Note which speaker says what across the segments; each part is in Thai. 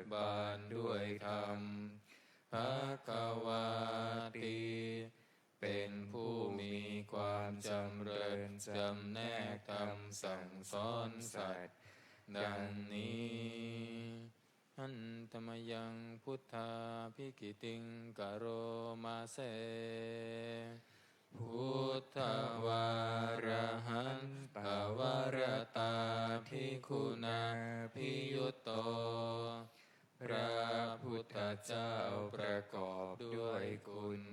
Speaker 1: กบานด้วยธรรมภควาติเป็นผู้มีความจำเริญจำแนกธรรมสั่งสอนสัตว์ดังนี้หันธรรมยังพุทธาภิกิติงกโรมาเสพุทธวารหันตวรตาภิกขุนาภิยุตโตพระพุทธเจ้าประกอบด้วยคุณ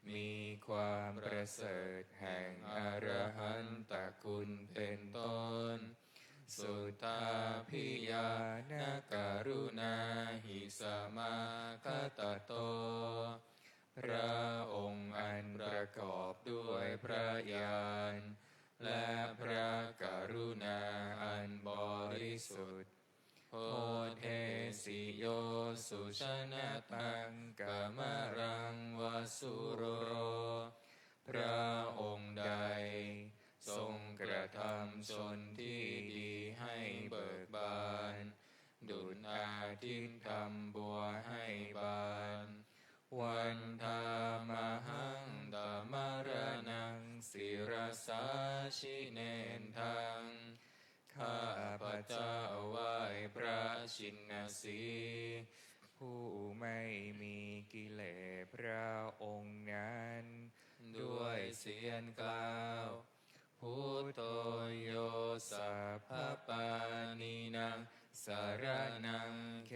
Speaker 1: มีความประเสริฐแห่งอรหันตคุณเป็นต้นสุตตาภิญาณกรุณาหิสมาคตโตพระองค์อันประกอบด้วยพระญาณและพระกรุณาอันบริสุทธิ์โพเทสิโยสุชนะตังกามรังวสุโรพระองค์ใดทรงกระทำชนที่ดีให้เบิกบานดุจอาทิตย์ทำบัวให้บานวันธามหังดามรนังศิรสาชิเนนทังข้าพเจ้าไหว้พระชินสีผู้ไม่มีกิเลสพระองค์นั้นด้วยเสียงกล่าวพุทโธโยสัพพปานินังสารนังเข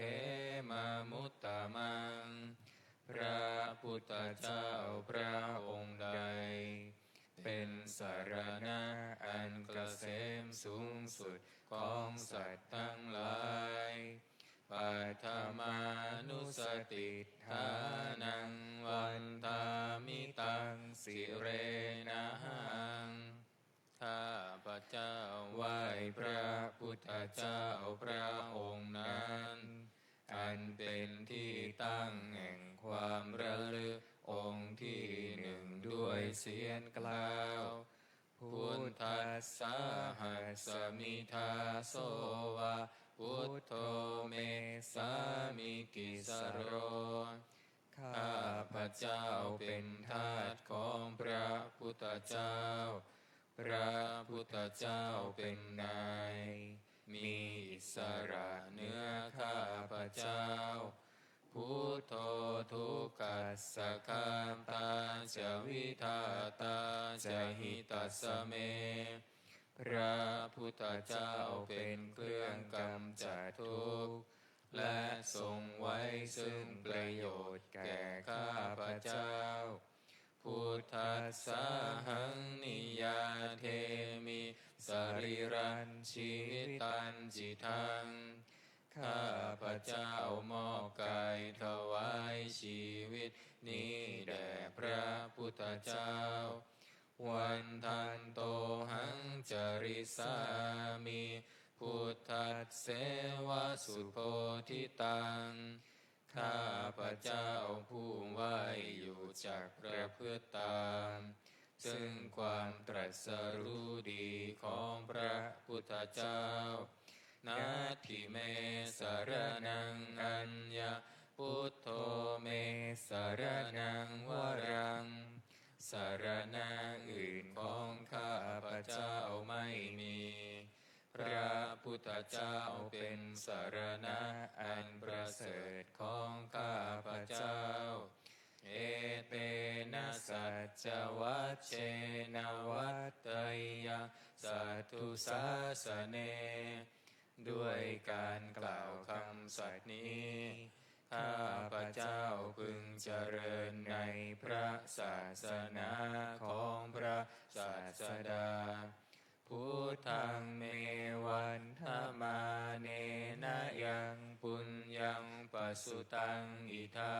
Speaker 1: มามุตตมังพระพุทธเจ้าพระองค์ใดเป็นสารณะอันเกษมสูงสุดของสัตว์ทั้งหลายปัทมานุสติฐานังวันตามิตังสิเรนะหังข้าพเจ้าไหว้พระพุทธเจ้าพระองค์นั้นอันเป็นที่ตั้งแห่งความระลึกองค์ที่หนึ่งด้วยเสียงกล่าวพุทธัสสะหัสสมิทาโสวะพุทโธเมสามิกิสโรข้าพเจ้าเป็นทาสของพระพุทธเจ้าพระพุทธเจ้าเป็นนายมีอิสระเหนือข้าพเจ้าพุทโธทุกขัสสะขันตาจวิทาตาจหิตัสสะเมพระพุทธเจ้าเป็นเครื่องกำจัดทุกข์และทรงไว้ซึ่งประโยชน์แก่ข้าพเจ้าพุทธัสสะหังนิยาเทมิสรีรันชิตันจิตังข้าพเจ้ามอบกายถวายชีวิตนี้แด่พระพุทธเจ้าวันทันโตหังจริสามิพุทธัสเสวะสุโพธิตังข้าพเจ้าผู้ไหวอยู่จากประพฤติตามซึ่งความตรัสรู้ดีของพระพุทธเจ้านาทิเมสารนังอัญญาพุทโธเมสารนังวรังสารณะอื่นของข้าพเจ้าไม่มีพระพุทธเจ้าเป็นสารณะอันประเสริฐของข้าพเจ้าเอเตนะสัจจวัชเชนะวัตตยะสัทธุสาสเนด้วยการกล่าวคำสัตย์นี้ข้าพเจ้าพึงเจริญในพระศาสนาของพระศาสดาพุทธังเมวันธมาเนนะยังปุญญังปสุตังอิทา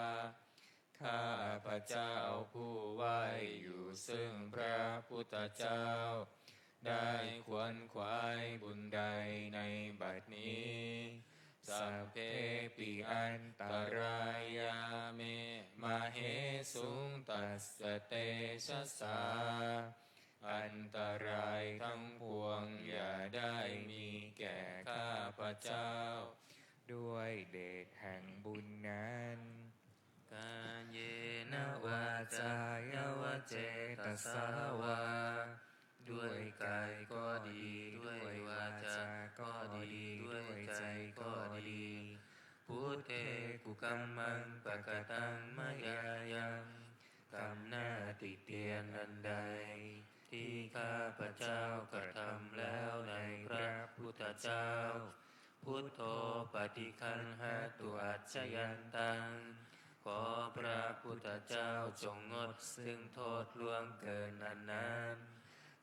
Speaker 1: ข้าพเจ้าผู้ไหวอยู่ซึ่งพระพุทธเจ้าได้ขวนขวายบุญใดในบัดนี้สัพเพปิอันตรายาเมมาเหสุงตัสสะเตชะสาอันตรายทั้งปวงอย่าได้มีแก่ข้าพเจ้า
Speaker 2: ด้วยเดชแห่งบุญนั้น
Speaker 1: กาเยนะวาจายวเจตสาวาด้วยกายก็ดีด้วยวาจาก็ดีด้วยใจก็ดีพุทเทกุกัมมังปะกตังมะยายังกรรมหน้าติเตียนอันใดที่ข้าพเจ้ากระทำแล้วในพระพุทธเจ้าพุทโธปฏิคันหตุอัจฉยันตังขอพระพุทธเจ้าจงงดซึ่งโทษล่วงเกินนั้น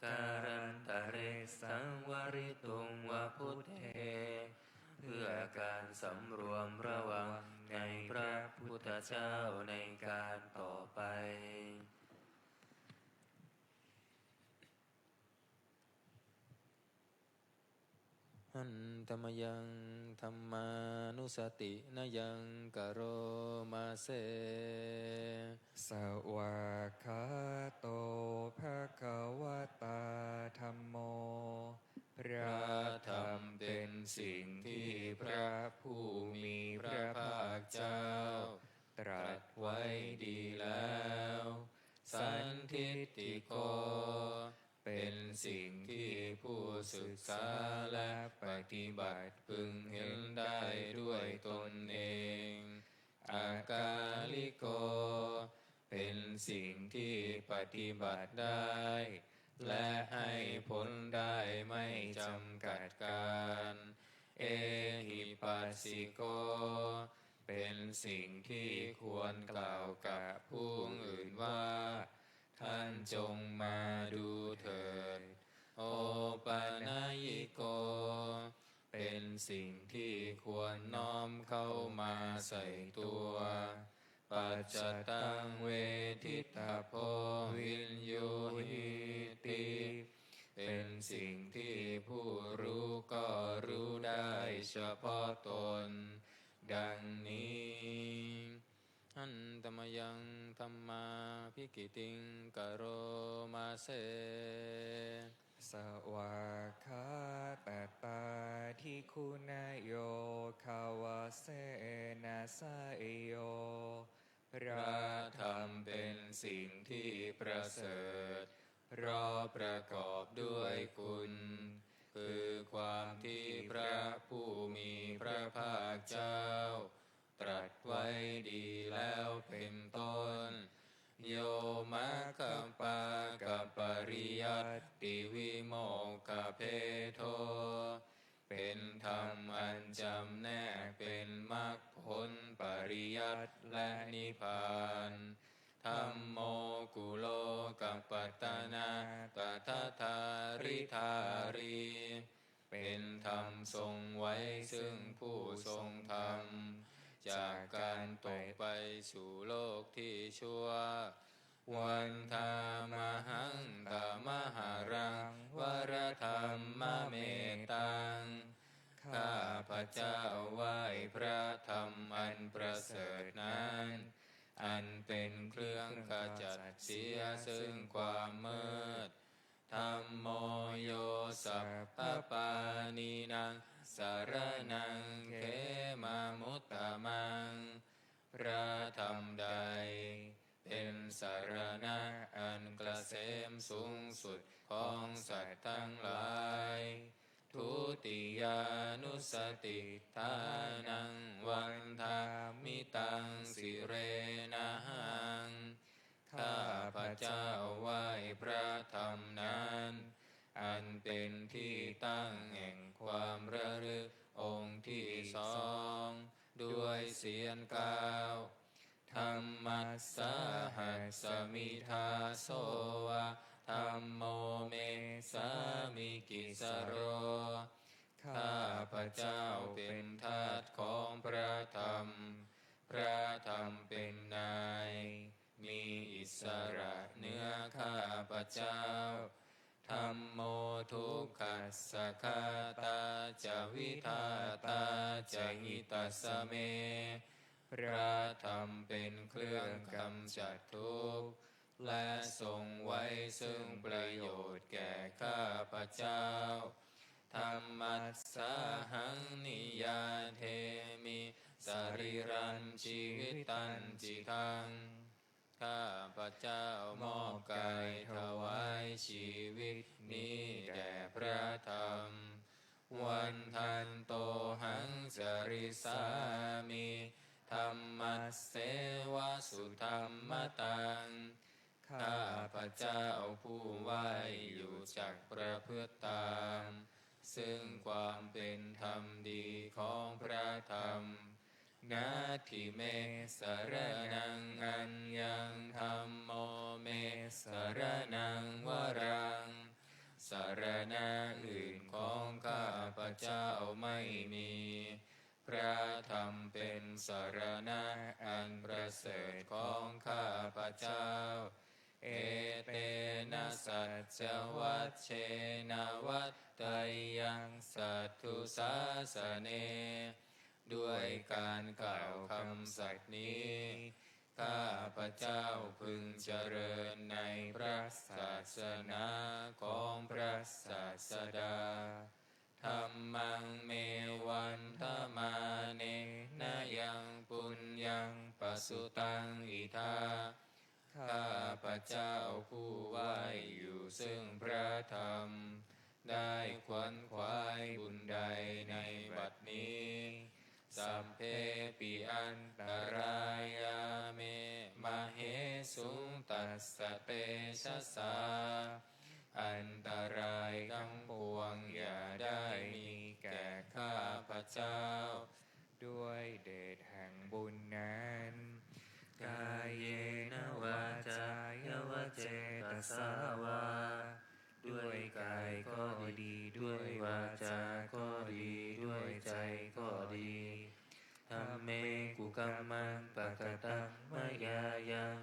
Speaker 1: การันตะเรสังวริตุงวะพุทเทเพื่อการสำรวมระวังในพระพุทธเจ้าในการต่อไปหันธรรมยังธรรมานุสตินยังกโรมาเส
Speaker 2: สวากขาโตภะคะวะตาธัมโมพระธรรมเป็นสิ่งที่พระผู้มีพระภาคเจ้าตรัสไว้ดีแล้วสันทิฏฐิโกเป็นสิ่งที่ผู้ศึกษาและปฏิบัติพึงเห็นได้ด้วยตนเองอากาลิโกเป็นสิ่งที่ปฏิบัติได้และให้ผลได้ไม่จำกัดการเอหิปัสสิโกเป็นสิ่งที่ควรกล่าวกับผู้อื่นว่าท่านจงมาดูเถิดโอปนัญิโกเป็นสิ่งที่ควรน้อมเข้ามาใส่ตัวปัจจตังเวทิตาโพวินโยหิติเป็นสิ่งที่ผู้รู้ก็รู้ได้เฉพาะตนดังนี้หันธรรมยังธรรมาภิกิติงกโรมาเสสวากขาตตาทิคุณโยคาวาเสนาสายโยพระธรรมเป็นสิ่งที่ประเสริฐเพราะประกอบด้วยคุณคือความที่พระผู้มีพระภาคเจ้าตรัสไว้ดีแล้วเป็นต้นโยมัคคปากับปริยัติวิโมกขเพโทเป็นธรรมอันจำแนกเป็นมรรคผลปริยัติและนิพพานธัมโมกุโลกัปปัตตนาตถาธาริธารีเป็นธรรมทรงไว้ซึ่งผู้ทรงธรรมจากการตกไปสู่โลกที่ชั่ววันธามหังธรรมหารังวรธรรมเมตตังข้าพระเจ้าไหว้พระธรรมอันประเสริฐนั้นอันเป็นเครื่องขจัดเสียซึ่งความมืดธัมโมโยสัพพปานีนังสารนังเขมามุตตมังพระธรรมใดเป็นสารณะอันเกษมสูงสุดของสัตว์ทั้งหลายทุติยานุสติทานังวันทามิตังสิเรนะหังข้าพระเจ้าไหว้พระธรรมนั้นอันเป็นที่ตั้งแห่งความระลึกองค์ที่สองด้วยเสียงกล่าวธัมมัสสะหัสสมิทาโสวะธัมโมเมสามิกิสโรข้าพระเจ้าเป็นทาสของพระธรรมพระธรรมเป็นนายมีอิสระเหนือข้าพระเจ้าธัมโมทุกขัสสะคาตาจะวิทาตาจะหิตัสสะเมพระธรรมเป็นเครื่องกำจัดทุกข์และทรงไว้ซึ่งประโยชน์แก่ข้าพระเจ้า
Speaker 1: ธัมมัสสาหังนิยาเทมิสรีรันชีวิตันจิตังข้าพระเจ้ามอบกายถวายชีวิตนี้แด่พระธรรมวันทันโตหังสริสามิธัมมัสเสวะสุธัมมตังข้าพระเจ้าผู้ไหวอยู่จักประพฤติตามซึ่งความเป็นธรรมดีของพระธรรมนาทิเมสรนังอัญญังธัมโมเมสรนังวรังสรณะอื่นของข้าพระเจ้าไม่มีพระธรรมเป็นสรณะอันประเสริฐของข้าพระเจ้าเอเตนะสัจจวัชเชนะวัตตยังสัตถุสาสเนด้วยการกล่าวคำสัตย์นี้ข้าพระเจ้าพึงเจริญในพระศาสนาของพระศาสดาธัมมังเมวันทมาเนนะยังปุญญังปสุตังอิทาข้าพระเจ้าผู้ไหวอยู่ซึ่งพระธรรมได้ขวนขวายบุญใดในบัดนี้สัมเพปิอันตรายาเมมเหสุงตัสสะเตชะสาอันตรายทั้งปวงอย่าได้มีแก่ข้าพระเจ้า
Speaker 2: ด้วยเดชแห่งบุญนั้นกายเยนะวาจายวเจตสาวาด้วยกายก็ดีด้วยวาจาก็ดีด้วยใจก็ดีธัมเมกุกัมมังปะกตังมยายัง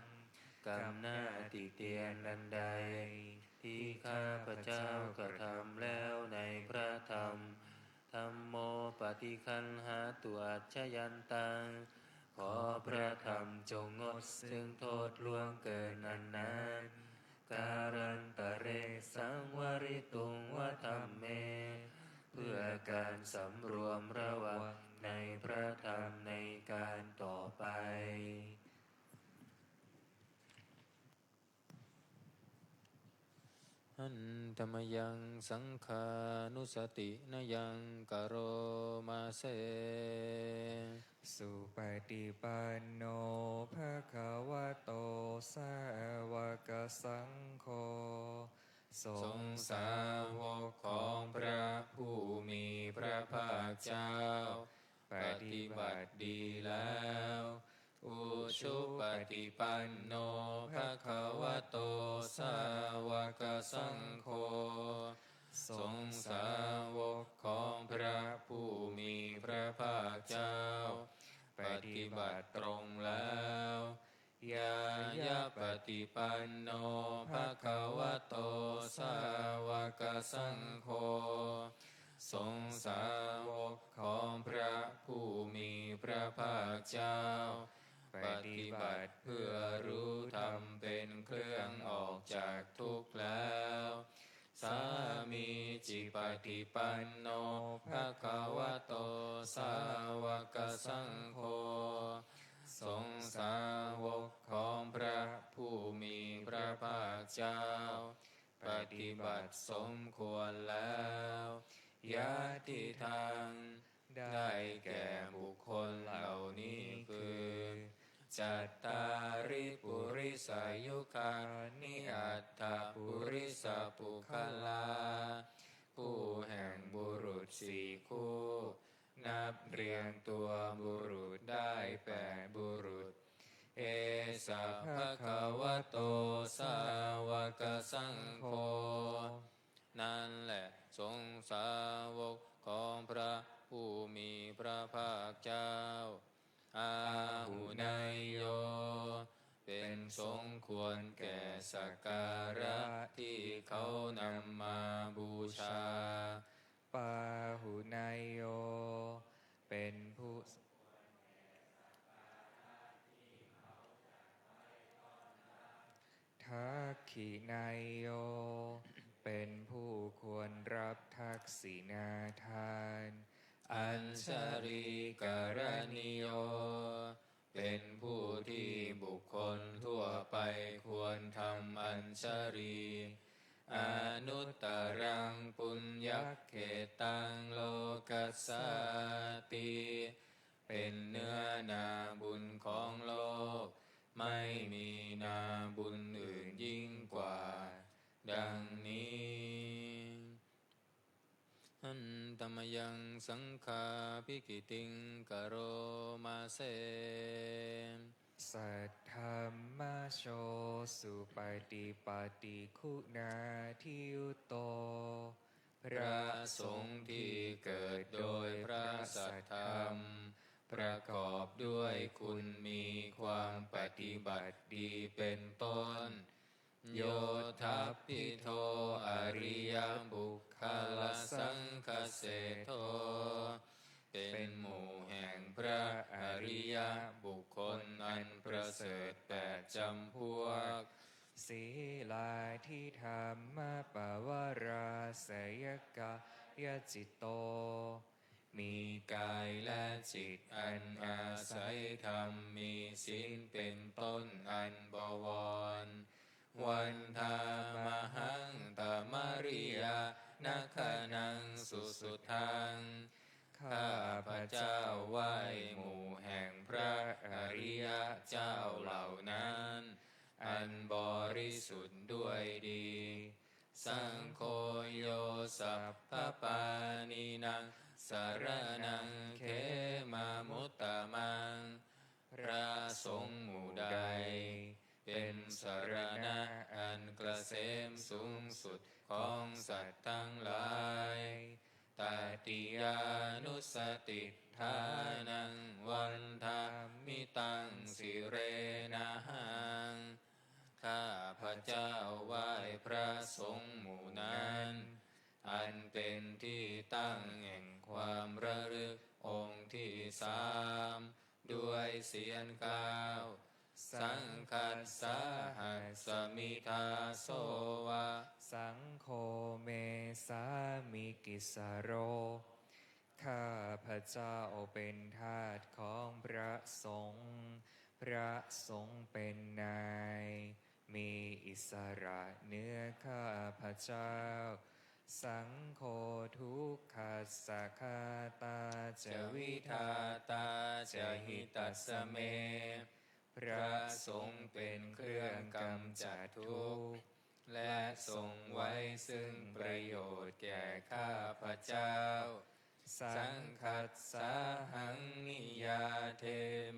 Speaker 2: กรรมหน้าติเตียนอันใดที่ข้าพระเจ้ากระทำแล้วในพระธรรมธัมโมปฏิคันหาตุอัจฉยันตังขอพระธรรมจงงดซึ่งโทษล่วงเกินนั้นการันตะเรสังวริตุงวธัมเมเพื่อการสำรวมระวังในพระธรรมในการต่อไป
Speaker 1: หันธรรมยังสังขานุสตินยังกโรมาเส
Speaker 2: สุปฏิปันโนภะคะวะโตสาวกสังโฆ
Speaker 1: ทรงสาวกของพระผู้มีพระภาคเจ้าปฏิบัติดีแล้วอุชุปฏิปันโนภะคะวะโตสาวกสังโฆทรงสาวกของพระผู้มีพระภาคเจ้าปฏิบัติตรงแล้วยายะปฏิปันโนภะคะวะโตสาวกสังโฆทรงสาวกของพระผู้มีพระภาคเจ้าปฏิบัติเพื่อรู้ธรรมเป็นเครื่องออกจากทุกข์แล้วสามีจิปฏิปันโนภะคะวะโตสาวกสังโฆทรงสาวกของพระผู้มีพระภาคเจ้าปฏิบัติสมควรแล้วยะติทางได้แก่บุคคลเหล่านี้คือจัตตาริปุริสายุคานิอัตถปุริสปุคลาผู้แห่งบุรุษสี่คู่นับเรียงตัวบุรุษได้8บุรุษเอสะภะคะวะโตสาวกสังโฆนั่นแหละทรงสาวกของพระผู้มีพระภาคเจ้าอาหุนายโยเป็นสมควรแก่สักการะที่เขานำมาบูชา
Speaker 2: ปาหุนายโยเป็นผู้ทักขินายโยเป็นผู้ควรรับ ทักษิณาทาน
Speaker 1: อัญชลีกรณิโยเป็นผู้ที่บุคคลทั่วไปควรทำอัญชลีอนุตตรังปุญญเขตังโลกัสสติเป็นเนื้อนาบุญของโลกไม่มีนาบุญอื่นยิ่งกว่าดังนี้อันตมยังสังฆาภิกิติงกโรมาเส
Speaker 2: สัทธรรมโชสุปฏิปันติคุณาทิยุตโต
Speaker 1: พระสงฆ์ที่เกิดโดยพระสัทธรรมประกอบด้วยคุณมีความปฏิบัติดีเป็นต้นโยทัพพิโทอริยบุคคลสังคเสโทเป็นหมู่แห่งพระอริยบุคคลอันประเสริฐแปดจำพวก
Speaker 2: ศีลาทิธรรมปวาราสยกายจิตโต
Speaker 1: มีกายและจิตอันอาศัยธรรมมีศีลเป็นต้นอันบวรวันธามหังตมริยานาคนังสุสุทังข้าพระเจ้าไหว้หมู่แห่งพระอริยเจ้าเหล่านั้นอันบริสุทธิ์ด้วยดีสังโฆโยสัพพปานินังสารนังเขมามุตตมังพระสงฆ์หมู่ใดเป็นสารณะอันเกษมสูงสุดของสัตว์ทั้งหลายตติยานุสติทานังวันธามิตังสิเรนะหังข้าพระเจ้าไหว้พระสงฆ์หมู่นั้นอันเป็นที่ตั้งแห่งความระลึกองค์ที่สามด้วยเสียงกล่าวสังคัสสะหัสสมิทาโสวะ
Speaker 2: สังโฆเมสามิกิสโร ข้าพระเจ้าเป็นทาสของพระสงฆ์พระสงฆ์เป็นนายมีอิสระเหนื้อข้าพระเจ้าสังโฆทุกขัสสะคาตาจ
Speaker 1: จะ
Speaker 2: วิ
Speaker 1: วิ
Speaker 2: ทา
Speaker 1: ทาตาจะหิตัสสะเม
Speaker 2: พระสงฆ์เป็นเครื่องกำจัดทุกข์
Speaker 1: และทรงไว้ซึ่งประโยชน์แก่ข้าพระเจ้า สังคัสสะหังนิยาเท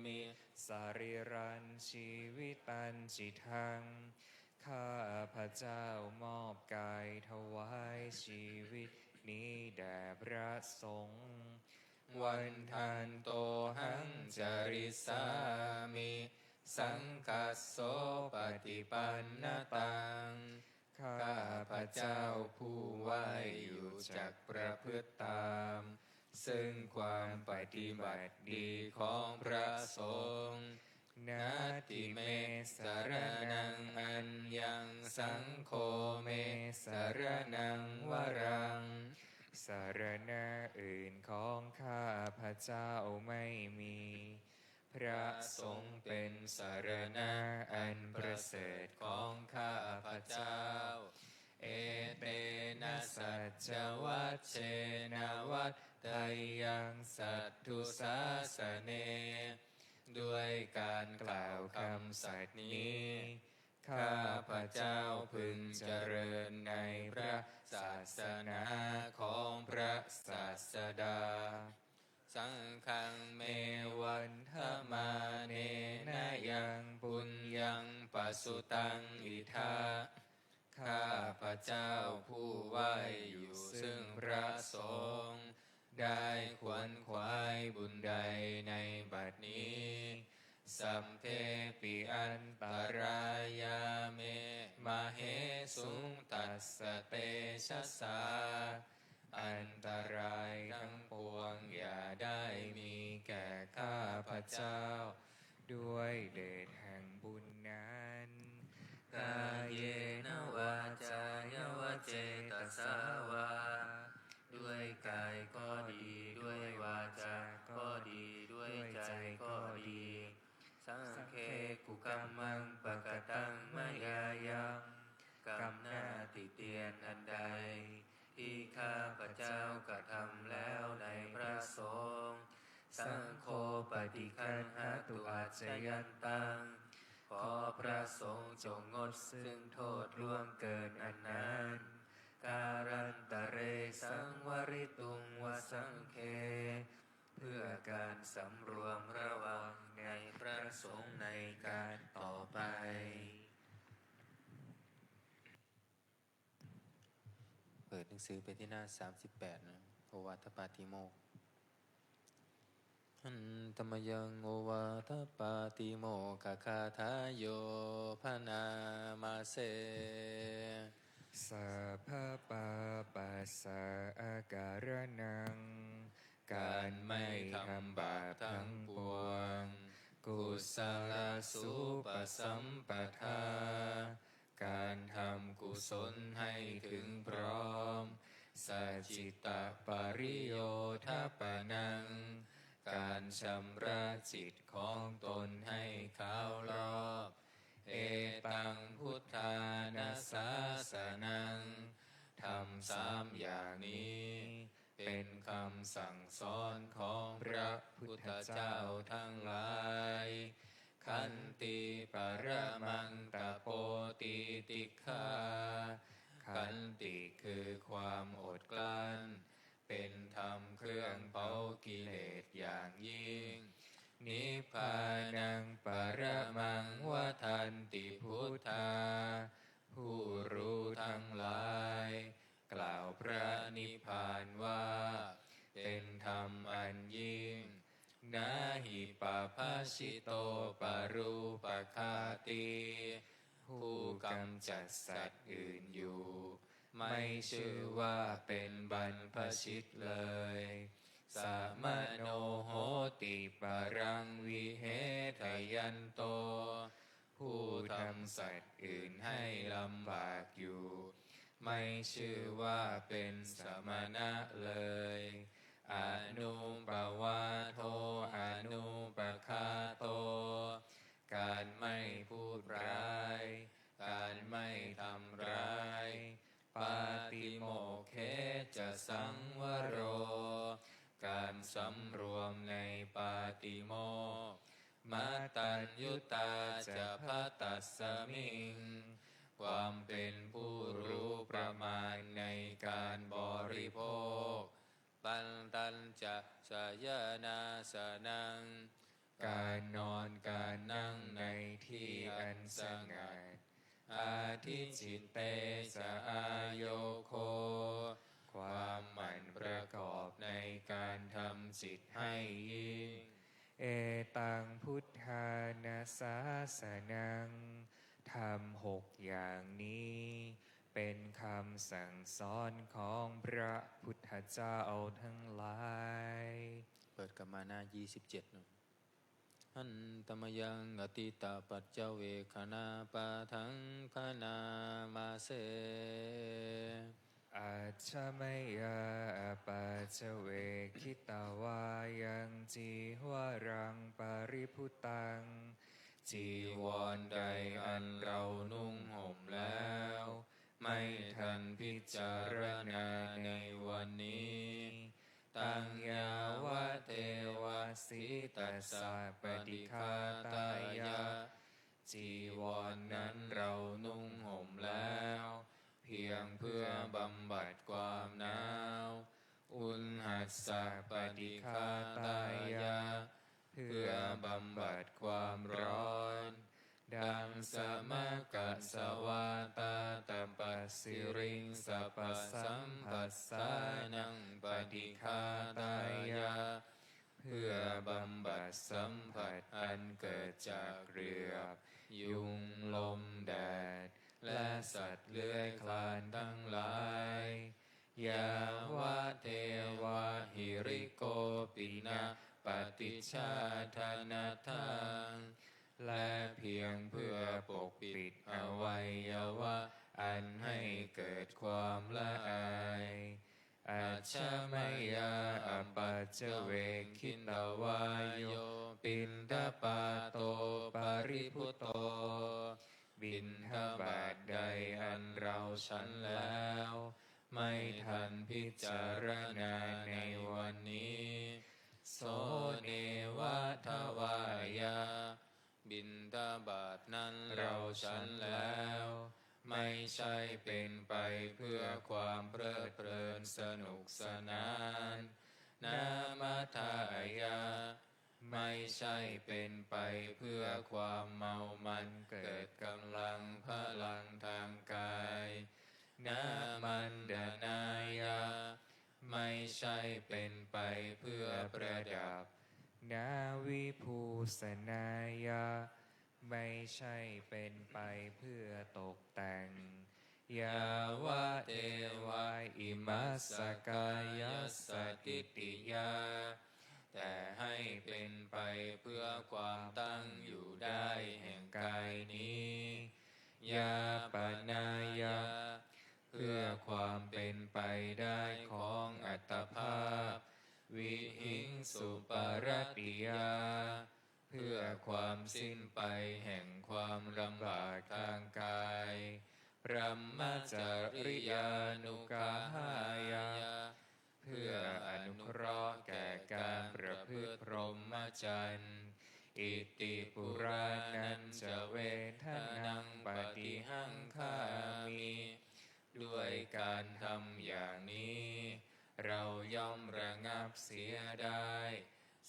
Speaker 1: มิ
Speaker 2: สาริรันชีวิตันจิทัง ข้าพระเจ้ามอบกายถวายชีวิตนี้แด่พระสงฆ์
Speaker 1: วันทันโตหังจริสามิ สังคัสโสปฏิปันนตัง
Speaker 2: ข้า
Speaker 1: ข้า
Speaker 2: พ
Speaker 1: พ
Speaker 2: ระ
Speaker 1: ระ
Speaker 2: เจ้า
Speaker 1: เจ้าผู้ไหวอยู่จักประพฤติตาม ซึ่งความปฏิบัติดีของพระสงฆ์
Speaker 2: นาติ
Speaker 1: ติ
Speaker 2: เม
Speaker 1: เม
Speaker 2: ส
Speaker 1: สาร ร
Speaker 2: นั
Speaker 1: นั
Speaker 2: ง
Speaker 1: ง
Speaker 2: อั
Speaker 1: อั
Speaker 2: น
Speaker 1: น
Speaker 2: ยั
Speaker 1: ยัง ง
Speaker 2: สั
Speaker 1: สั
Speaker 2: ง
Speaker 1: ง
Speaker 2: โฆ
Speaker 1: โฆ
Speaker 2: เม
Speaker 1: เม
Speaker 2: สา
Speaker 1: สาร ร
Speaker 2: นั
Speaker 1: นั
Speaker 2: ง
Speaker 1: ง
Speaker 2: ว
Speaker 1: ว
Speaker 2: รั
Speaker 1: รั
Speaker 2: ง
Speaker 1: ง
Speaker 2: สารณะอื่นของข้าพระเจ้าไม่มี พระสงฆ์เป็นสารณะอันประเสริฐของข้าพระเจ้า
Speaker 1: เอเตนะสัจจวัชเชนะวัตไตยังสัตถุสาสเน ด้วยการกล่าวคำสัตย์นี้ ข้าพระเจ้าพึงเจริญในพระศาสนาของพระศาสดา สังฆังเมวันธมาเนนะยังปุญญังปัสสุตังอิทา ข้าพระเจ้าผู้ไหวอยู่ซึ่งพระสงฆ์ได้ขวนขวายบุญใดในบัดนี้ สัมเพปิอันตรายาเมมาเหสุงตัสสะเตชะสา อันตรายทั้งปวงอย่าได้มีแก่ข้าพระเจ้า
Speaker 2: ด้วยเดชแห่งบุญนั้น
Speaker 1: กายเยนะวาจายวเจตสาวา สังเคกุกัมมังปะกตังมยายังกรรมหน้าติเตียนอันใดที่ข้าพเจ้ากระทำแล้วในพระสงฆ์สังโฆปฏิคันหตุอาชยันตังขอพระสงฆ์จงงดซึ่งโทษล่วงเกินอันนั้นการันตะเรสังวริตุงวสังเคเพื่อการสำรวมระวังในพระสงฆ์ในการต่อไปเปิดหนังสือไปที่หน้า38นะโอวาทปาติโมกข์อันตมยังโอวาทปาติโมกขคาทายโยพนามาเส
Speaker 2: สัพพะปาปัสสะอาการนัง
Speaker 1: การไม่ทำบาปทั้งปวงกุศลสุปสัมปทาการทำกุศลให้ถึงพร้อมสัจจิตปริโยทปนังการชำระจิตของตนให้ขาวรอบเอตังพุทธานาสาสนังทำ3อย่างนี้เป็นคำสั่งสอนของพระพุทธเจ้าทั้งหลายขันติปรมังตโปติติฆาขันติคือความอดกลั้นเป็นธรรมเครื่องเผากิเลสอย่างยิ่งนิพพานังปรมังวทันติพุทธาผู้รู้ทั้งหลายกล่าวพระนิพพานว่าเป็นธรรมอันยิ่งนาหิปภาชิโตปรูปคาติผู้กำจัดสัตว์อื่นอยู่ไม่ชื่อว่าเป็นบรรพชิตเลยสามโนโหติปรังวิเหทยันโตผู้ทำสัตว์อื่นให้ลำบากอยู่ไม่ชื่อว่าเป็นสมณะเลยอนุปวาโทอนุปคาโตการไม่พูดร้ายการไม่ทำร้ายปาติโมกเขจะสังวโรการสำรวมในปาติโมกข์มัตตัญญุตาจะพัตตัสสมิงความเป็นผู้รู้ประมาณในการบริโภคปันตัญจะสยนาสนังการนอนการนั่งในที่อันสงัดอาทิจิตเตสะอาโยโคความหมั่นประกอบในการทำจิตให้ยิ่ง
Speaker 2: เอตังพุทธานาสาสนังทำ6อย่างนี้เป็นคำสั่งสอนของพระพุทธเจ้าทั้งหลาย
Speaker 1: เปิดกับมาหน้า27นะอันตมยังอติตาปัจเจเวคณาปะทังคณามาเส
Speaker 2: อาชมยาปัจเจเวคิตาวายังจีวรังปริพุตัง
Speaker 1: จีวรใดอันเรานุ่งห่มแล้วไม่ทันพิจารณาในวันนี้ตังยาวะเทวะสิตัสสะปฏิฆาตายะจีวรนั้นเรานุ่งห่มแล้วเพียงเพื่อบำบัดความหนาวอุณหัสสะปฏิฆาตายะเพื่อบำบัดความร้อนดังสมกัสสวาตาตัปปสิริงสัพพสัมปัสสานังปฏิฆาตายะเพื่อบำบัดสัมผัสอันเกิดจากเรือบยุงลมแดดและสัตว์เลื้อยคลานทั้งหลายยาวะเทวะหิริโกปินะปฏิชาธนาทังและเพียงเพื่อปกปิดอวัยวะอันให้เกิดความละอาย
Speaker 2: อัจฉมยาอัปปัจเจเวคิตวายโยปินทปาโตปริพุตโตบิณฑบาตใดอันเราฉันแล้วไม่ทันพิจารณาในวันนี้โสเนวะทวายาบิณฑบาตนั้นเราฉันแล้วไม่ใช่เป็นไปเพื่อความเพลิดเพลินสนุกสนานนามัทายาไม่ใช่เป็นไปเพื่อความเมามันเกิดกำลังพลังทางกายนามันดานายาไม่ใช่เป็นไปเพื่อประดับนาวิภูสนายาไม่ใช่เป็นไปเพื่อตกแต่งยาวะเทวาอิมัสสกายสติติยาแต่ให้เป็นไปเพื่อความตั้งอยู่ได้แห่งกายนี้ยาปนายาเพื่อความเป็นไปได้ของอัตภาพวิหิงสุปรติยาเพื่อความสิ้นไปแห่งความลำบากทางกายพรหมจริยานุกาหายาเพื่ออนุเคราะห์แก่การประพฤติพรหมจรรย์อิติปุรานันจะเวทนังปฏิหังคามิด้วยการทำอย่างนี้เราย่อมระงับเสียได้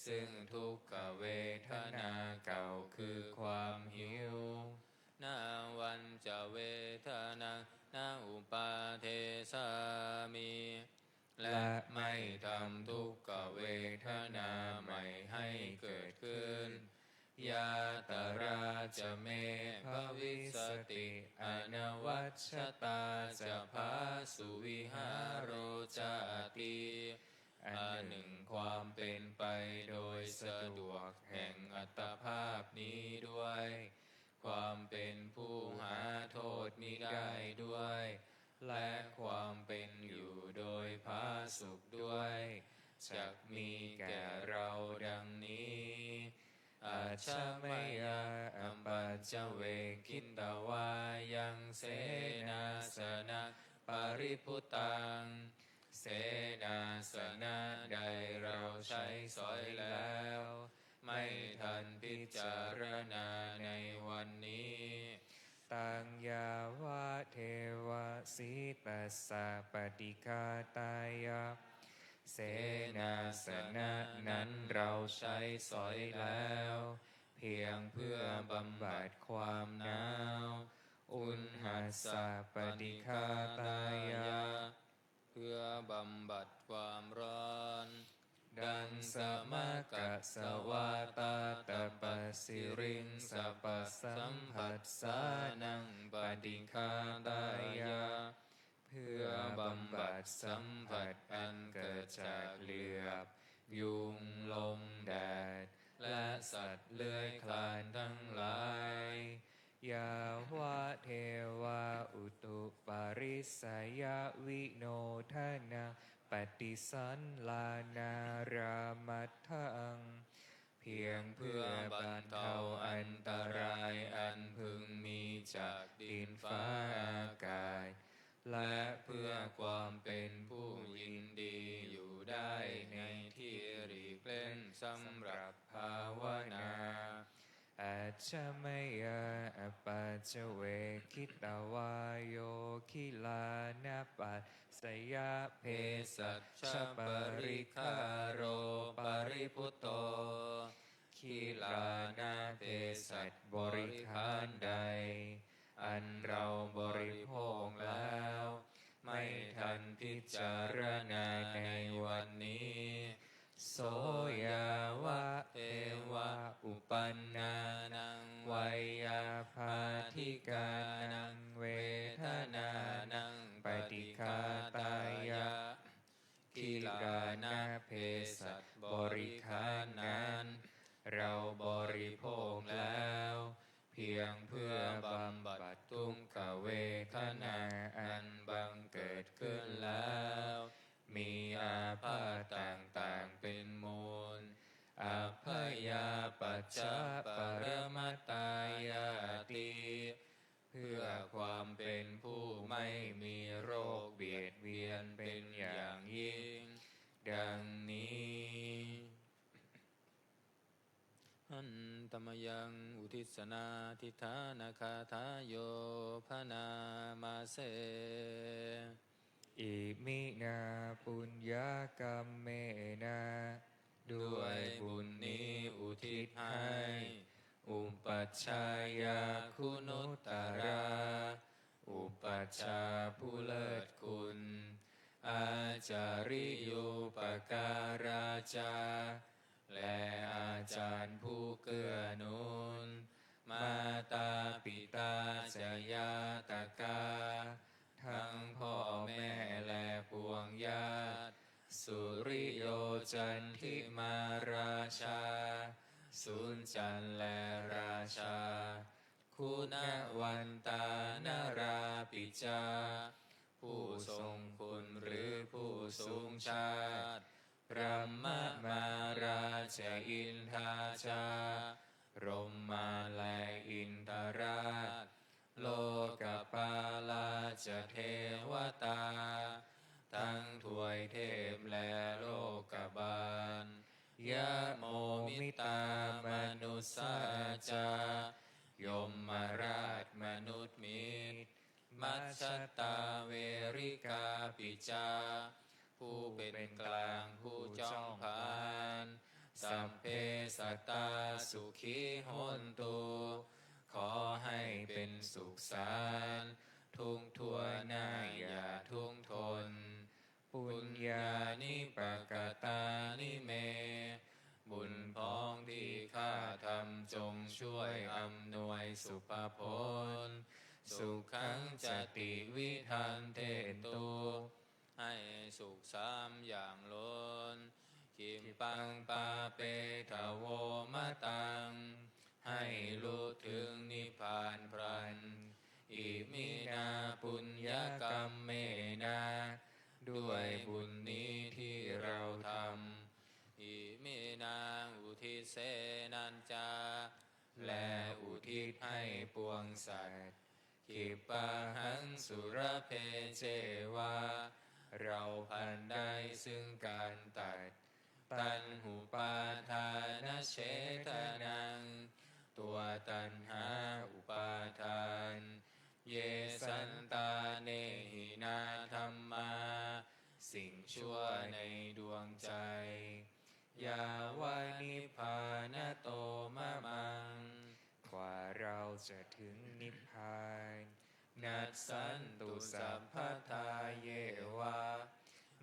Speaker 2: ซึ่งทุกขเวทนาเก่าคือความหิวนาวันจะเวทนานาอุปาเทสามิและไม่ทำทุกขเวทนาใหม่ให้เกิดขึ้นยาตราจะเมภวิสติอนวัชชตาจะพาสุวิหารโรจาติอันหนึ่งความเป็นไปโดยสะดวกแห่งอัตภาพนี้ด้วยความเป็นผู้หาโทษมิได้ด้วยและความเป็นอยู่โดยผาสุกด้วยจักมีแก่เราดังนี้อาชมยาอัปปัจเจเวคิตวายังเสนาสนะปริพุตังเสนาสนะใดเราใช้สอยแล้วไม่ทันพิจารณาในวันนี้ตังยาวะเทวสิตัสสะปฏิฆาตายาเสนาสนะนั้นเราใช้สอยแล้วเพียงเพื่อบำบัดความหนาวอุณหัสสะปฏิฆาตายาเพื่อบำบัดความร้อนดังสมกะสวาตาตปสิริงสปสัมผัสสานังปฏิฆาตายาเพื่อบำบัดสัมผัสอันเกิดจากเหลือบยุงลมแดดและสัตว์เลื้อยคลานทั้งหลายยาวะเทวาอุตุปาริสยวิโนทนาปฏิสันลานารามัทธังเพียงเพื่อบรรเทาอันตรายอันพึงมีจากดินฟ้าอากาศและเพื่อความเป็นผู้ยินดีอยู่ได้ในที่หลีกเล่นสำหรับภาวนาอัจฉมยาอัปปัจเจเวคิตวายโยคิลานะปัสสยะเพสัชปริคาโรปริพุตโตคิลานะเพสัชบริคารใดอันเราบริโภคแล้วไม่ทันพิจารณาในวันนี้โสยาวะเทวะอุปันนานังวัยยาภาธิกานังเวทนานังปฏิฆาตายะกิลานะเพสัชบริคารนั้นเราบริโภคแล้วเพียงเพื่อบำบัดทุกขเวทนาอันบังเกิดขึ้นแล้วมี
Speaker 1: จปรมัตตายาติเพื่อความเป็นผู้ไม่มีโรคเบียดเบียนเป็นอย่างยิ่งดังนี้หันตมยังอุทิศนาทิฐานาคาทายโยพนามาเส
Speaker 2: อิมินาปุญญากรรมเมนะ
Speaker 1: ด้วยบุญนี้อุทิศให้อุปัชฌายาคุณุตตราอุปัชฌาย์ผู้เลิศคุณอาจาริโยปการาจาและอาจารย์ผู้เกื้อหนุนมาตาปิตาจยาตกาทั้งพ่อแม่และพวงญาติสุริโยจันทิมาราชาสุนจันและราชาคุณวันตานาราปิจาผู้ทรงคุณหรือผู้สูงชาติพระมมาราชอินทาชารมมาและอินทราชโลกปาลาจเทวตาทั้งถวยเทพและโลกบาลยะโมมิตามนุสสาจายมมาราชมนุษย์มิตรมัชฌตาเวริกาปิจาผู้เป็นกลางผู้จ้องผานสัมเพสัตตาสุขีโหนตุขอให้เป็นสุขสันต์ทุ่งทั่วหน้าอย่าทุ่งทนปุญญานิปกตานิเมบุญพ้องที่ข้าทำจงช่วยอำนวยสุภผลสุขังจติวิทันเทตุให้สุขสามอย่างล้นกิมปังปาเปทโวมะตังให้รู้ถึงนิพพานพรันอิมินาปุญญกรรมเมนาด้วยบุญนี้ที่เราทำอิมินาอุทิเสนันจาและอุทิศให้ปวงสัตว์ขิปะหังสุรเพเจวาเราพันได้ซึ่งการตัดตัณหุปาทานเฉทนังตัวตัณหาอุปาทานเยสันตาเนหินาธัมมาสิ่งชั่วในดวงใจยาวานิพพานโตมะมัง
Speaker 2: กว่าเราจะถึงนิพพาน
Speaker 1: นัสสันตุสัพพทาเยวา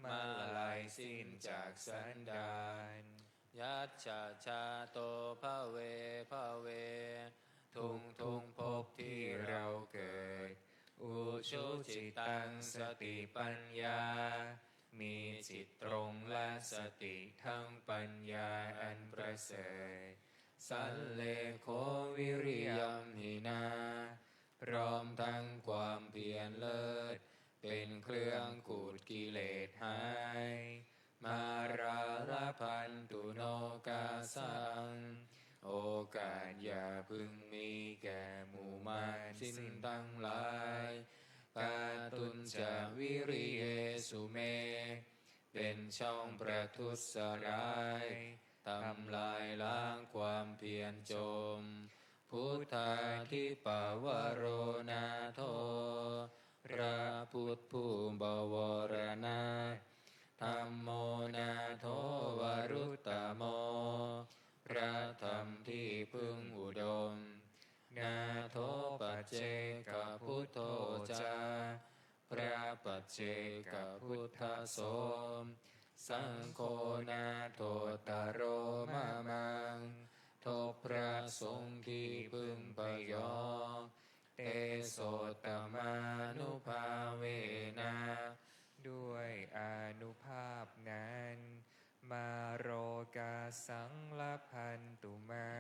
Speaker 1: มาลายสิ้นจากสันดานยัจฉาชาโตภเวภเวทุงภพที่เราเกิดอุชุจิตังสติปัญญามีจิตตรงและสติทั้งปัญญาอันประเสริฐสัลเลโควิริยมหินาพร้อมทั้งความเพียรเลิศเป็นเครื่องขูดกิเลสหายมาราลพันตุโนกาสังโอกาสอย่าพึงมีแก่หมู่มารสิ้นทั้งหลายกาตุนจะวิริเยสุเมเป็นช่องประทุษร้ายทำลายล้างความเพียรจมพุทธาธิปวโรนาโทพระพุทธผู้บวรณาธัมโมนาโทวรุตตโมพระธรรมที่พึ่งอุดมนาโทปัจเจกพุทโธจาพระปัจเจกพุทธโสมสังโฆนาโทตโรมะมังโทพระสงฆ์ที่พึ่งประยอมเตโสตมานุภาเวนะ
Speaker 2: ด้วยอานุภาพนั้นมาโรกาสังละพันตุมา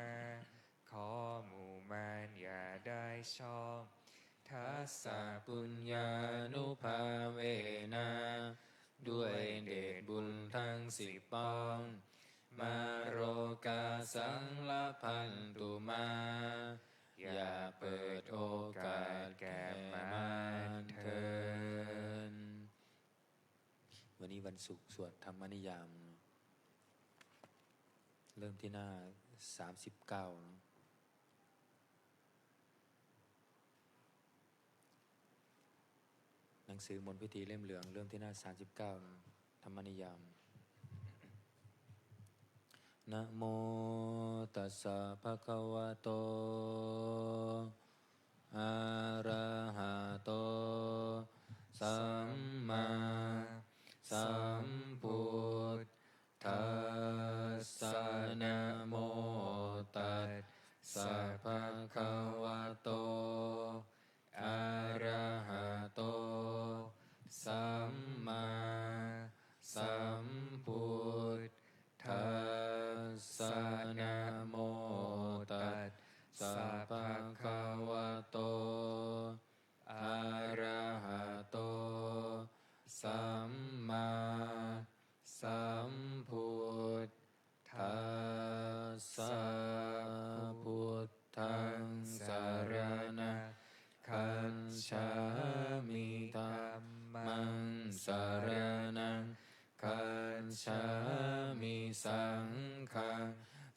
Speaker 2: ขอหมู่มารอย่าได้ชอบทัสสะ
Speaker 1: ปุญญานุภาเวนะด้วยเดชบุญทั้ง10 ปอง มาโรกาสังละพันตุมาอย่าเปิดโอกาสแก่มารเถิดวันนี้วันศุกร์สวดธรรมนิยามเริ่มที่หน้า39นะหนังสือมนต์พิธีเล่มเหลืองเริ่มที่หน้า39นะธรรมนิยามนะโมตัสสะภะคะวะโตอะระหะโตสัมมาสัมพุทธัสสะนะโมตัสสะภะคะวะโตอะระหะโตสัมมาสัมพุทธัสสะนะโมตัสสะภะคะวะโตอะระหะโตสัมมาสัมพุทธัสสะพุทธังสรณังคัจฉามิธัมมังสรณังคัจฉามิสังฆัง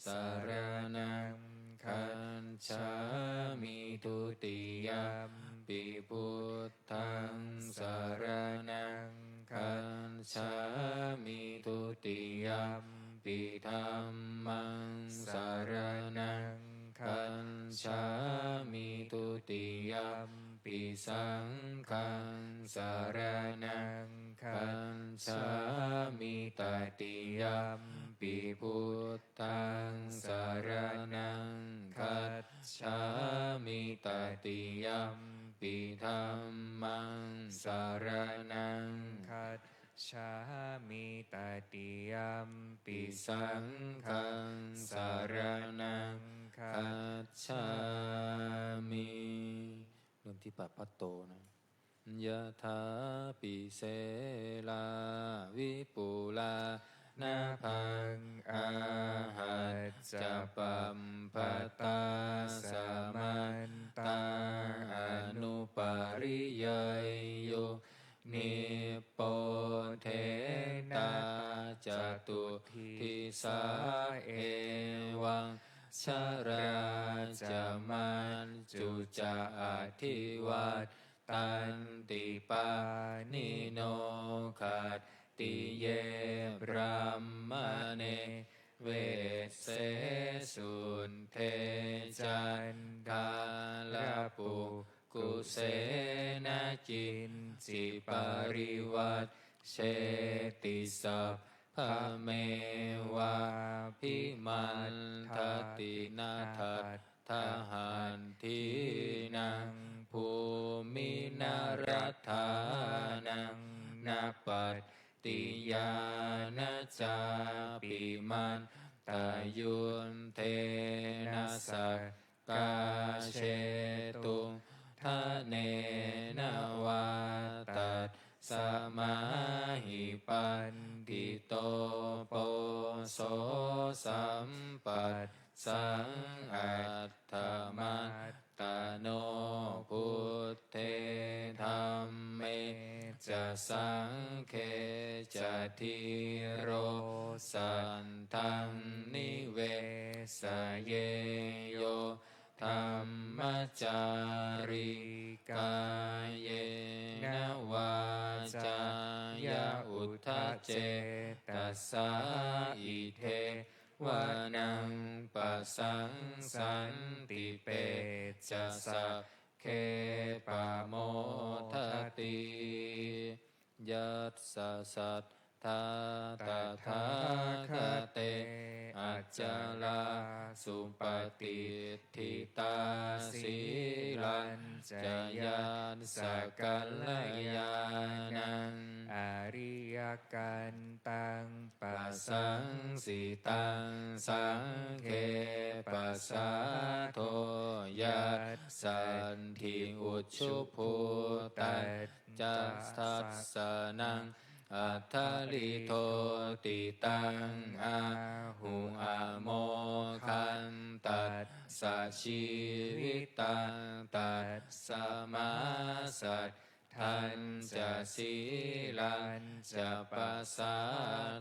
Speaker 1: สรณังคัจฉามิทุติยมปิพุทธังสรณังคัจฉามิทุติยมปิธัมมังสรณังคัจฉามิทุติยมปิสังฆังสรณังคัจฉามิตติยมปิพุทธังสรณังคัจฉามิตติยมปิธัมมังสรณังคัจฉามิตติยมปิสังฆังสรณังคัจฉามิเริ่มที่ปะพัตโตนะยะถาปิเสลาวิปุลานาภังอาหัจจปัมภตาสมันตาอนุปาริยยโยนิโปเทตาจตุทิสาเอวังชราจะมันจุจะอธิวัตตันติปานิโนขัตติเยบรามเนเวเสสุนเทจันทาลปุกุเสนาจินจิปาริวัตเชติสัพพะเมวะพิมันทตินาทัตทหันทีนังภูมินารัฏฐานังนาปัตติยานาจาปิมันตายุนเทนะสักกาเชตุงทะเนนะวาตัสสมาหิปันติโตโปโสสัมปัสสังอัตถมัตตโนพุทเทธัมเมจะสังเคจะทิโรสันทังนิเวสเยโยธัมมจาริกายเยนะวาจายะอุทธเจตัสสาอิเทวานังปัสสังสันติเปจะสัพเคปะโมทติยัสสะสัทธาตถาคเตอัจจลาสุปฏิทิตาสีลันจยานสักกัลยานังอริยกันตังปัสสังสิตังสังเคปัสสะโทยัสสันทิอุชุภูตัจจัสทัสสนัง อัทธลิโทติตังอาหุอาโมคันตัสสะชีวิตังตัสสะมาสัททันจะศีลันจะปัสสา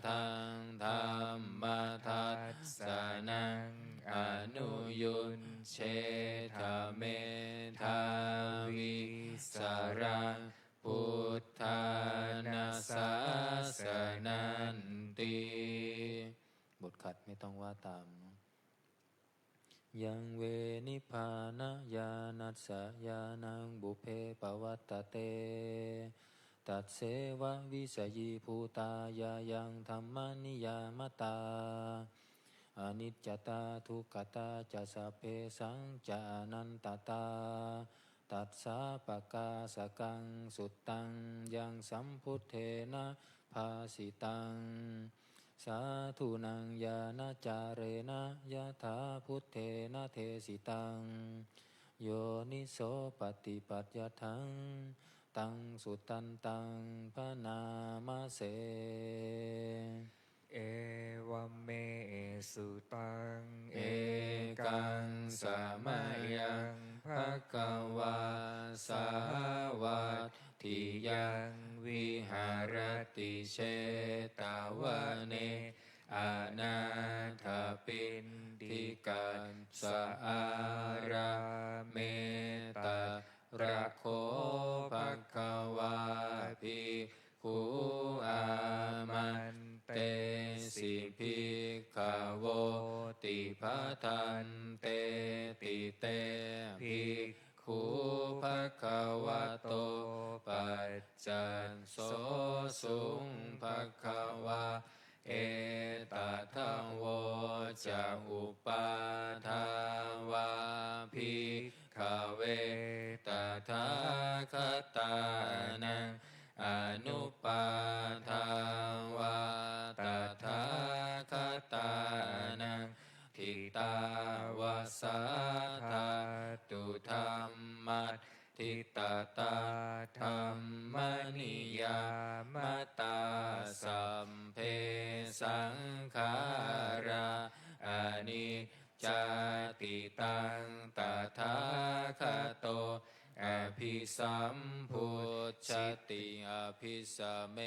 Speaker 1: ทังธรรมทัสสะนังอนุยุนเชทะเมทาวิสรังพุทธานาสาสนันติบทขัดไม่ต้องว่าตามยังเวนิพพานญาณัสสะญาณังบุพเพปวัตตเตตัดเสวะวิสยีภูตายายังธรรมนิยามตาอนิจจตาทุกขตาจะสัพเพสังจานันตตาตัสสะปะกาสกังสุตตังยังสัมพุทเทนะภาสิตังสาธุนังญาณจาเรนะยะถาพุทเทนะเทสิตังโยนิโสปฏิปัจยทังตังสุตันตังพะนามาเส
Speaker 2: เอวัมเมสุตัง
Speaker 1: เอกังสะมะยังภะคะวาสาวัตถิยังวิหารติเชตาวเนอานาถปินทิกันสะอาราเมตะระโคภะคะวาภิกขุอามันเตสิภิกขโวติภะทันเตติเตภิกขุภะคะวะโตปัจจันโสสุงภะคะวะเอตทังโวจะอุปาทาวาภิกขเวตถาคตานังอนุปาทาวาตถาคตานังทิตาวาสาธาตุธรรมัสทิตตาธรรมนิยามตาสัมเพสังขาราอานิจจติตังตถาคโตอภิสัมพุทธติอภิสัมเม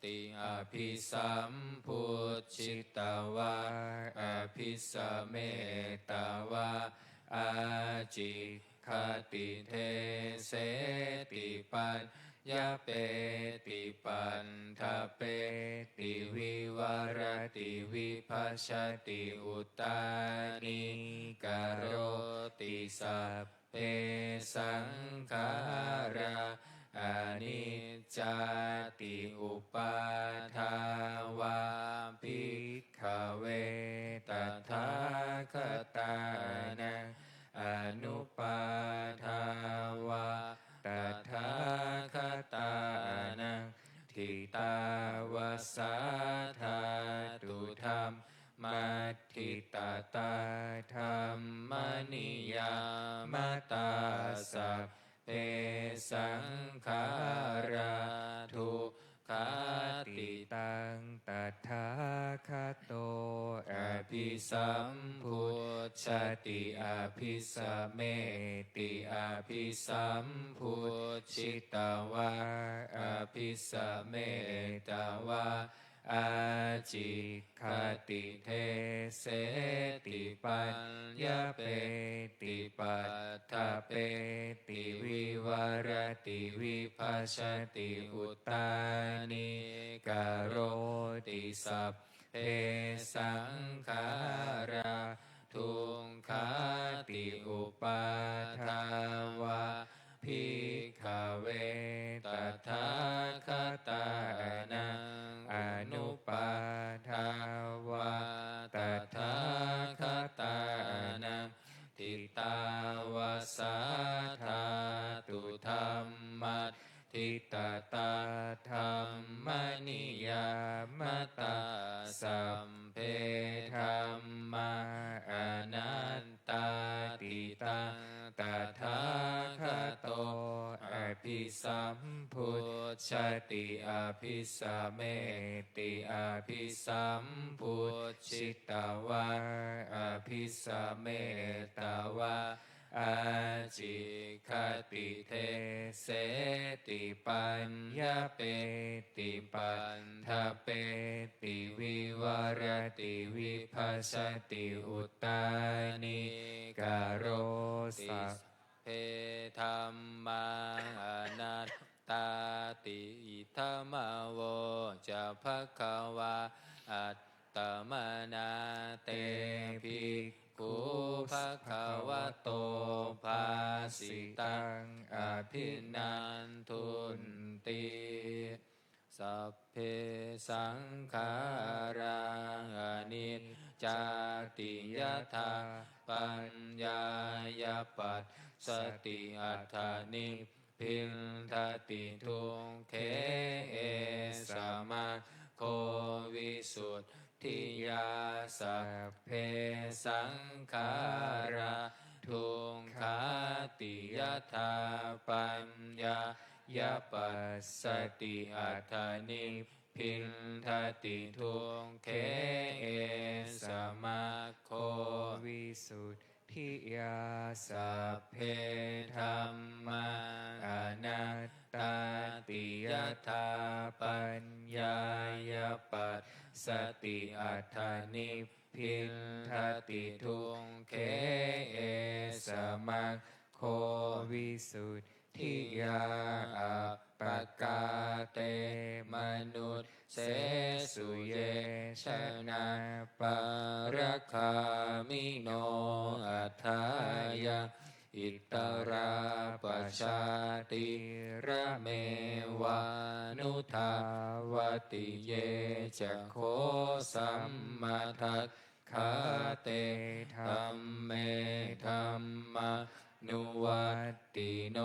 Speaker 1: ติอภิสัมพุทธิตวะอภิสัมเมตวะอาจิคติเทเสติปัญญาเปติปันทเปติวิวารติวิภัชชติอุตตานิกโรติสัพเพสังขาราอานิจจติอุปาทาวาภิกขเวตถาคตานังอนุปาทาวาตถาคตานังทิตาวาสาธาตุธรรมมัทธิตตาธรรมนิยามตาสัพเพสังขาราทุกขาติ
Speaker 2: ตังตถาคโต
Speaker 1: อภิสัมพุทธติอภิสัมเมติอภิสัมพุทธิตวะอภิสัมเมตวะอาจิคติเทเสติปัญญาเปติปัตถเปติวิวารติวิภัชชติอุตตานิกโรติสัพเพสังขาราทุกขาติอุปาทาวาภิกขเวตถาคตานังอนุปาทาวาตถาคตานังทิตาวาสาธาตุธรรมัสทิตตาธรรมนิยามตาสัมเพธรรมาอนัตตาติตังตถาคโตอ
Speaker 2: ภิสัมพุทธติอภิสาเมติอภิสัมพุทธิตวะอภิสาเมตวะอาจิคติเทเสติปัญญาเปติปันทะเปติวิวารติวิภัสสติอุตตานิกโรสัพเพธัมมังอนัตตาติอิทัมโวจะภควาอัตตมนาเตภิกขุภควโตภาสิตังอภินันทุนติสัพเพสังขารังอนิจจติยถาปัญญายปัสสติอัฏฐานิพินทติทุงเขเอสมาโควิสุทธิยาสัพเพสังขาราทุงขาติยถาปัญญายปัสสติอัฏฐานิพินทติทุงเขเอสมาโควิสุทธิยาสัพเพธัมมังอนัตตาติยถาปัญญายปัสสติอัฏฐานิพินทติทุงเขเอสมาโควิสุทธิยาอัปปกาเตมนุษเสสุเยชนะปารคามิโนอัฏฐายะอิตราปชาติระเมวานุทาวติเยจะโคสัมมาทัคขาเตธัมเมธัมมานุวัตติโน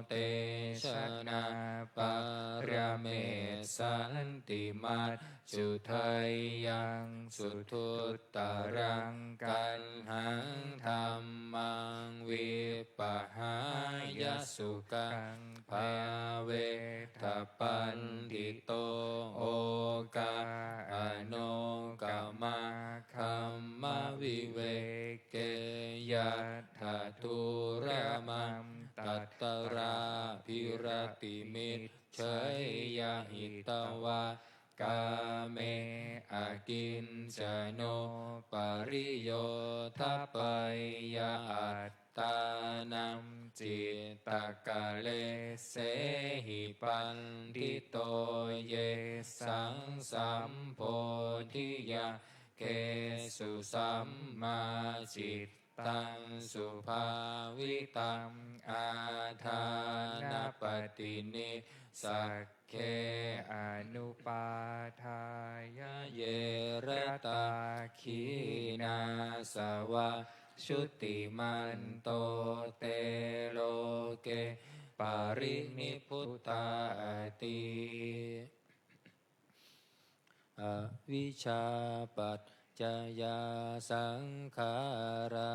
Speaker 2: เตชนะปารเมสันติมัจจุทัยยังสุทุตตรังกันหังธัมมังวิปหายสุกังภาเวทปันติโตโอกาอโนกามาคัมมวิเวเกยัตถาทุระมังตัตตราภิรติมิตเฉยยหิตวากาเมอากินจโนปริโยทัปปัยยาอัตตานัมจิตตกะเลเสหิปันทิโตเยสังสัมโพธิยาเกสุสัมมาจิตตังสุภาวิตังอาทานปตินิสักเคอนุปาทายะเยระตาขีนาสวะชุติมันโตเตโลเกปารินิพุตตาติอวิชชาปัจจยาสังขารา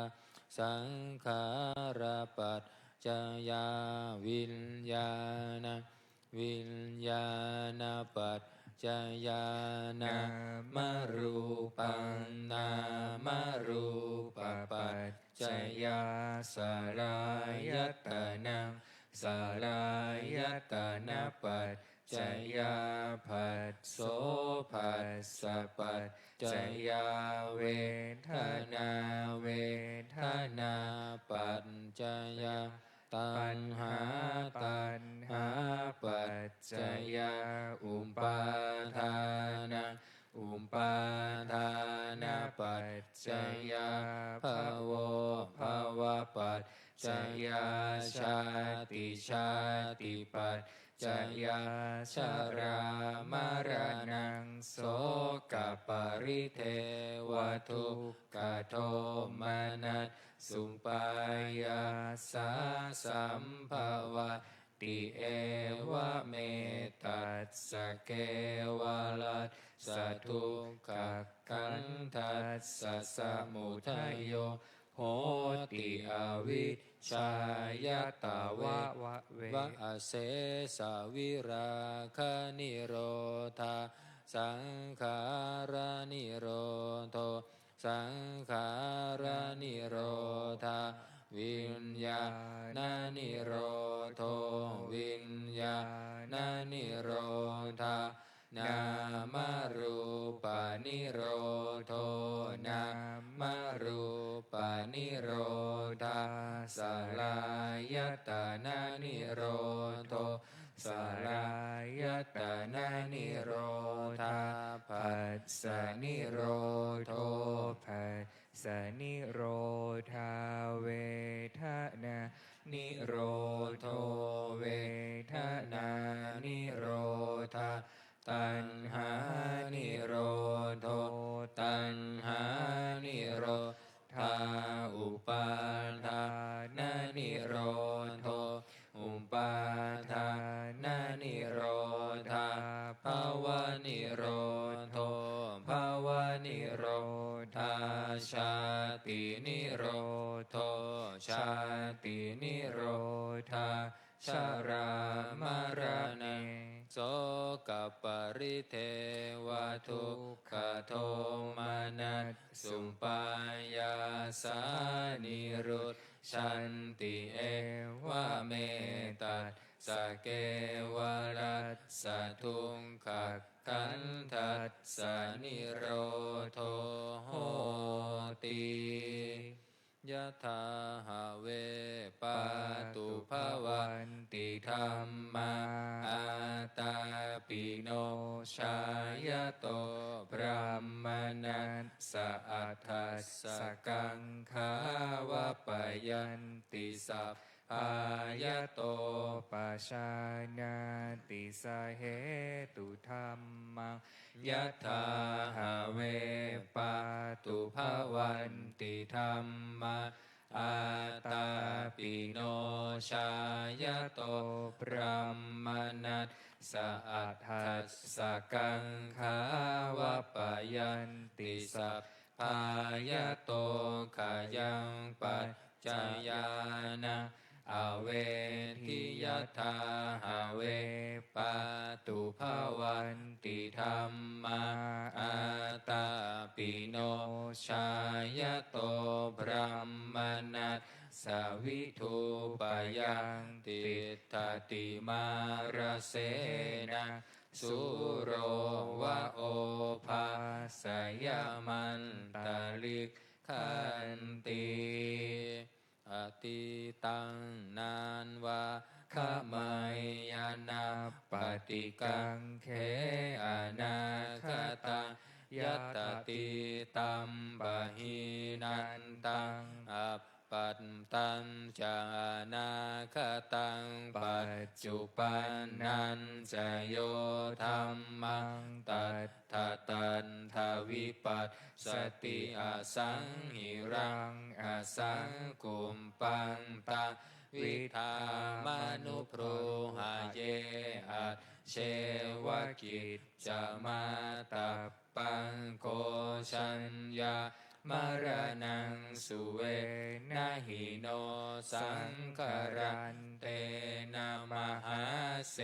Speaker 2: สังขาราปัจจยาวิญญาณวิญญาณปัจจยานามรูปังนามรูปปัจจยาสลายตนะสลายตนะปัจจยาภัสโสภัสสะปัจจยาเวทนาเวทนาปัจจยาตัณหาตัณหาปัจจยาอุปาทานะอุปาทานะปัจจยาภวภวปัจจยาชาติชาติปัจจยาชรามรณังโสกปริเทวทุกขโทมานัสสุปายาสาสัมภวะติเอวะเมตัสสะเกวะลัสสะทุกขขันธัสสะสมุทัยโยโพ
Speaker 1: โหติอวิชชายตาเว
Speaker 2: วะเว
Speaker 1: วะอเสสะวิราคะนิโรธาสังขารานิโรโทสังขารานิโรธาวิญญาณนิโรโทวิญญาณนิโรธานามรูปานิโรโทนามรูปานิโรธาสลายตานานิโรโทสลายตานานิโรธาปัสสนิโรโท
Speaker 2: ภัสสนิโรธาเวทนานิโรโทเวทนานิโรธาตัณหานิโรโทตัณหานิโรธาอุปาทานนิโรโทอุปาทานนิโรธาภาวะนิโรโทภาวะนิโรธาชาตินิโรโทชาตินิโรธาชรามรณะโสกปริเทวทุกขโทมานัสสุปายาสานิรุตชันติเอวะเมตัสสะเกวรัสสะทุงขักขันทัสสะนิโรโทโหติยะถาหะเวปาตุภวันติธัมมาอาตาปิโนชายโตพระมนัสสะอัฏฐัสสะกังขาวะปยันติสัพพายโตปัชานาติสาเหตุธัมมังยะถาหะเวปาตุภวันติธัมมาอาตาปิโนชายโตพระมนัสสะอัฏฐัสสะกังขาวะปยันติสัพพายโตขายังปัจจายานะอเวทิยถาหะเวปาตุภวันติธัมมาอาตาปิโนชายโตพระมนัสสวิทูปยังติทติมาราเสนะสุโรวะโอภาสยมันตาลิกขันติอติตังนานวาขมายยานาปฏิกังเขอนาคตังยัตติตัมบะหินันตังอัปปัตตัญจานาคตังปัจจุปันนันจะโยธัมมังตัทธะตันทวิปัสสติอสังหิรังอสังกุมปังตังวิธามานุโพรหะเยอะเชวกิจจามาตัปปังโกชัญญามรณังสุเวนะหิโนสังขรันเตนะมหาเส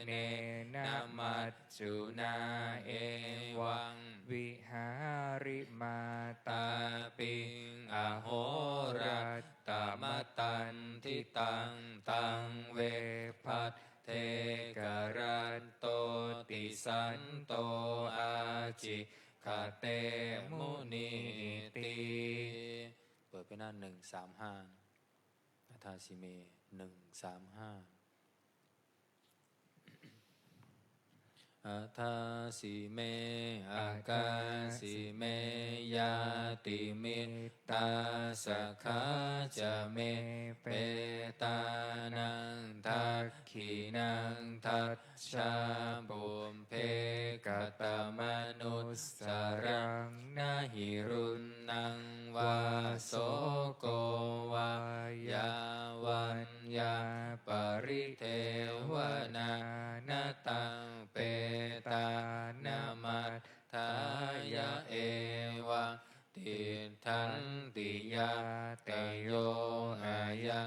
Speaker 2: เนนะมัจจุนาเอวังวิหาริมาตาปิงอโหรัตตมตันทิตังตังเวพัทเทกรันโตติสันโตอาจิคาเตมุนิติเปิดไปหน้า135นาทาสิเม135อัฏฐาสิเมอากาสิเมยาติมิตตาสะขาจะเมเปตานังทักขินังทัชชาบุมเพกตมนุสสรังนาหิรุณนังวาโสโกวายาวันยาปริเทวนานาตังเปตานามัฏฐายะเอวะติทัน
Speaker 1: ติยาตโยอายะ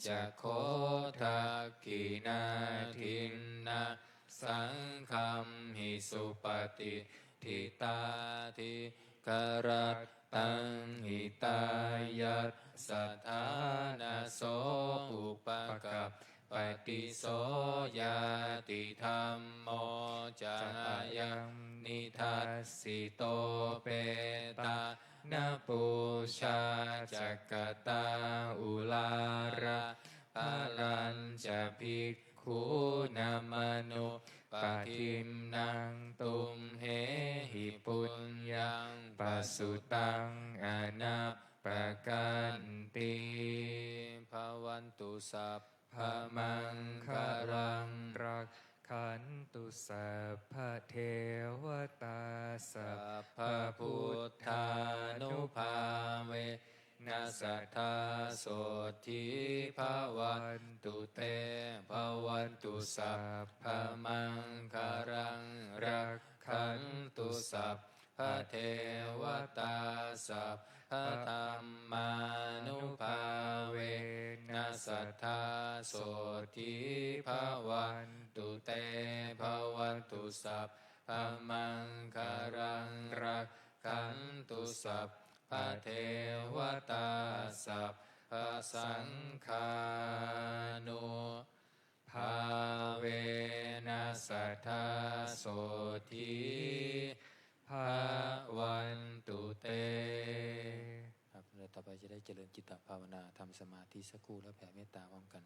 Speaker 1: จะโคทักขินาทินนาสังคัมหิสุปฏิทิตาทิกรัตตังหิตายัตสัทธานาโสอุปกัปปติโสยาติธรรมโมจายังนิทัสสิโตเปตานาปุชาจักกตาอุลาระภาลัญจะภิกขุนามนุปทิมนังตุมเหหิปุญญังปัสสุตังอนัปปกันติภวันตุสัพพมังคารัง
Speaker 2: รักขันตุสัพพะเทวตาสัพพะพุทธานุภาเวนัสสัทธาโสทิภาวันตุเตภาวันตุสัพพะมังคารังรักขันตุสัพพะเทวตาสัพพะธรรมานุภาเวนัสสัทธาโสทิภาวันตุเตภาวันตุสัพพะมังคารังรักขันตุสัพพะเทวตาสัพพะสังฆานุภาเวนัสสัทธาโสทิภาวันตุเตครับแล้วต่อไปจะได้เจริญจิตตภาวนาทำสมาธิสักครู่แล้วแผ่เมตตาพร้อมกัน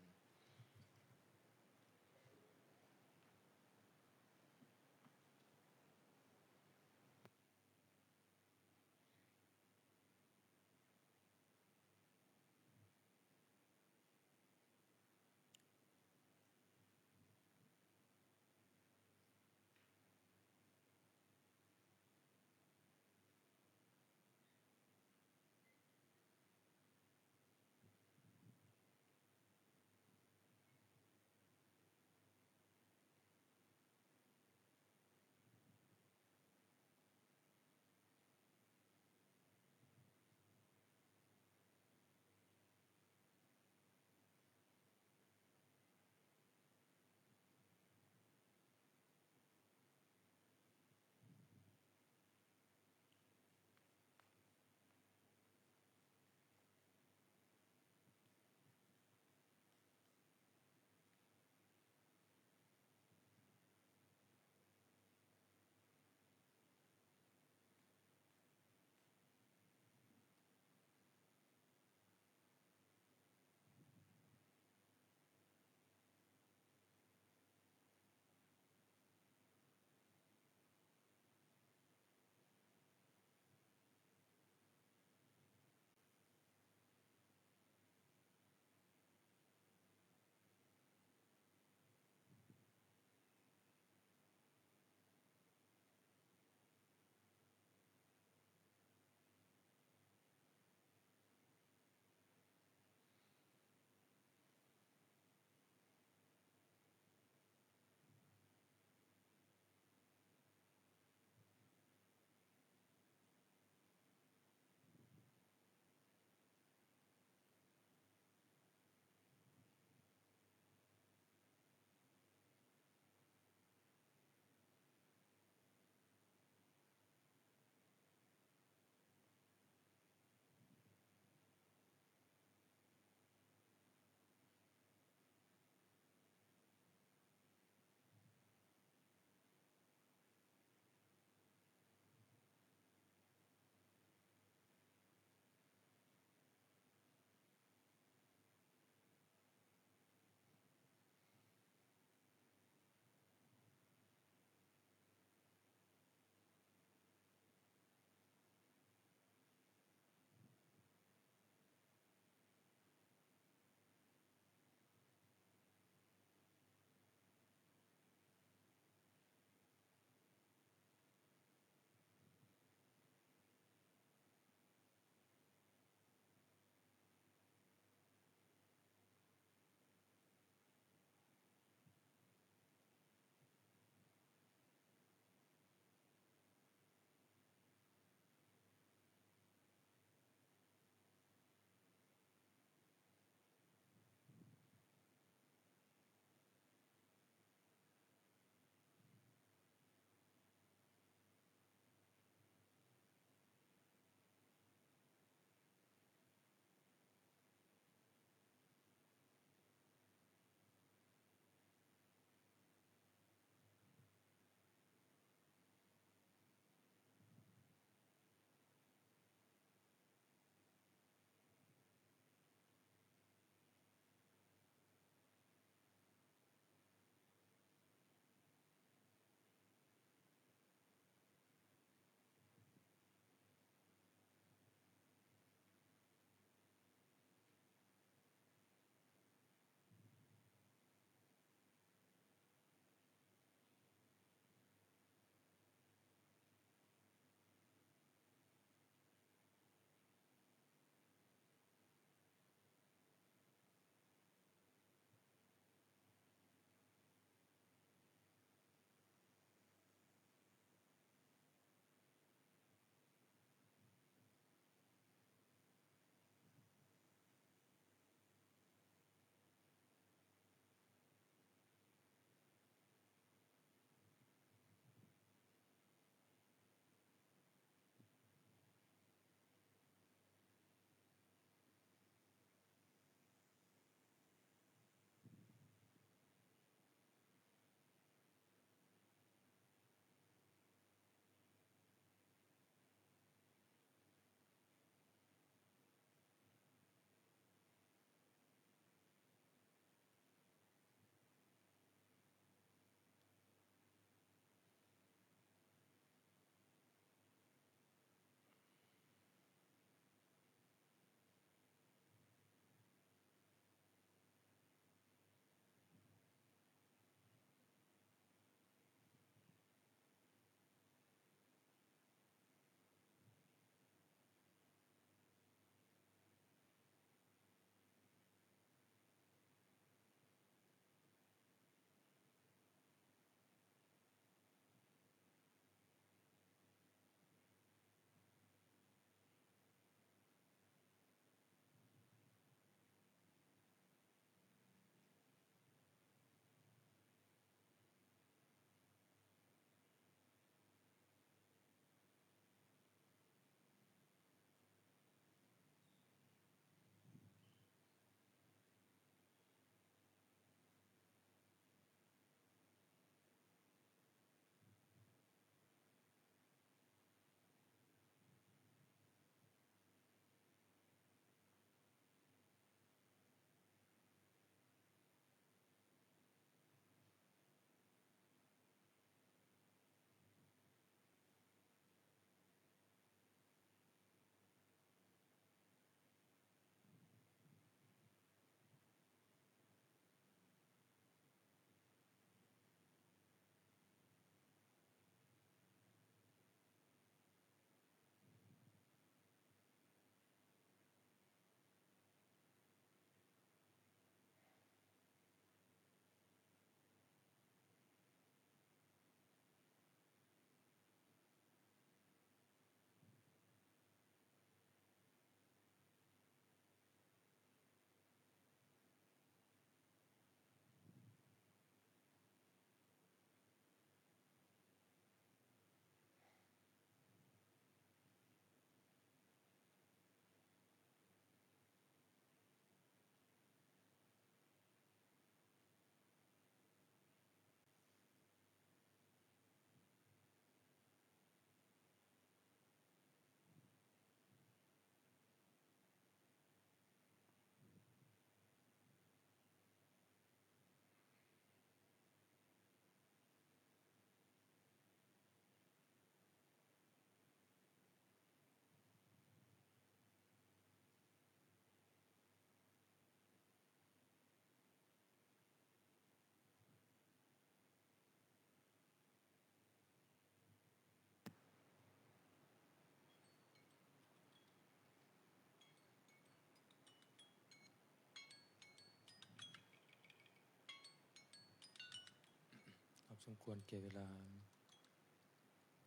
Speaker 1: มควรแก่เวลา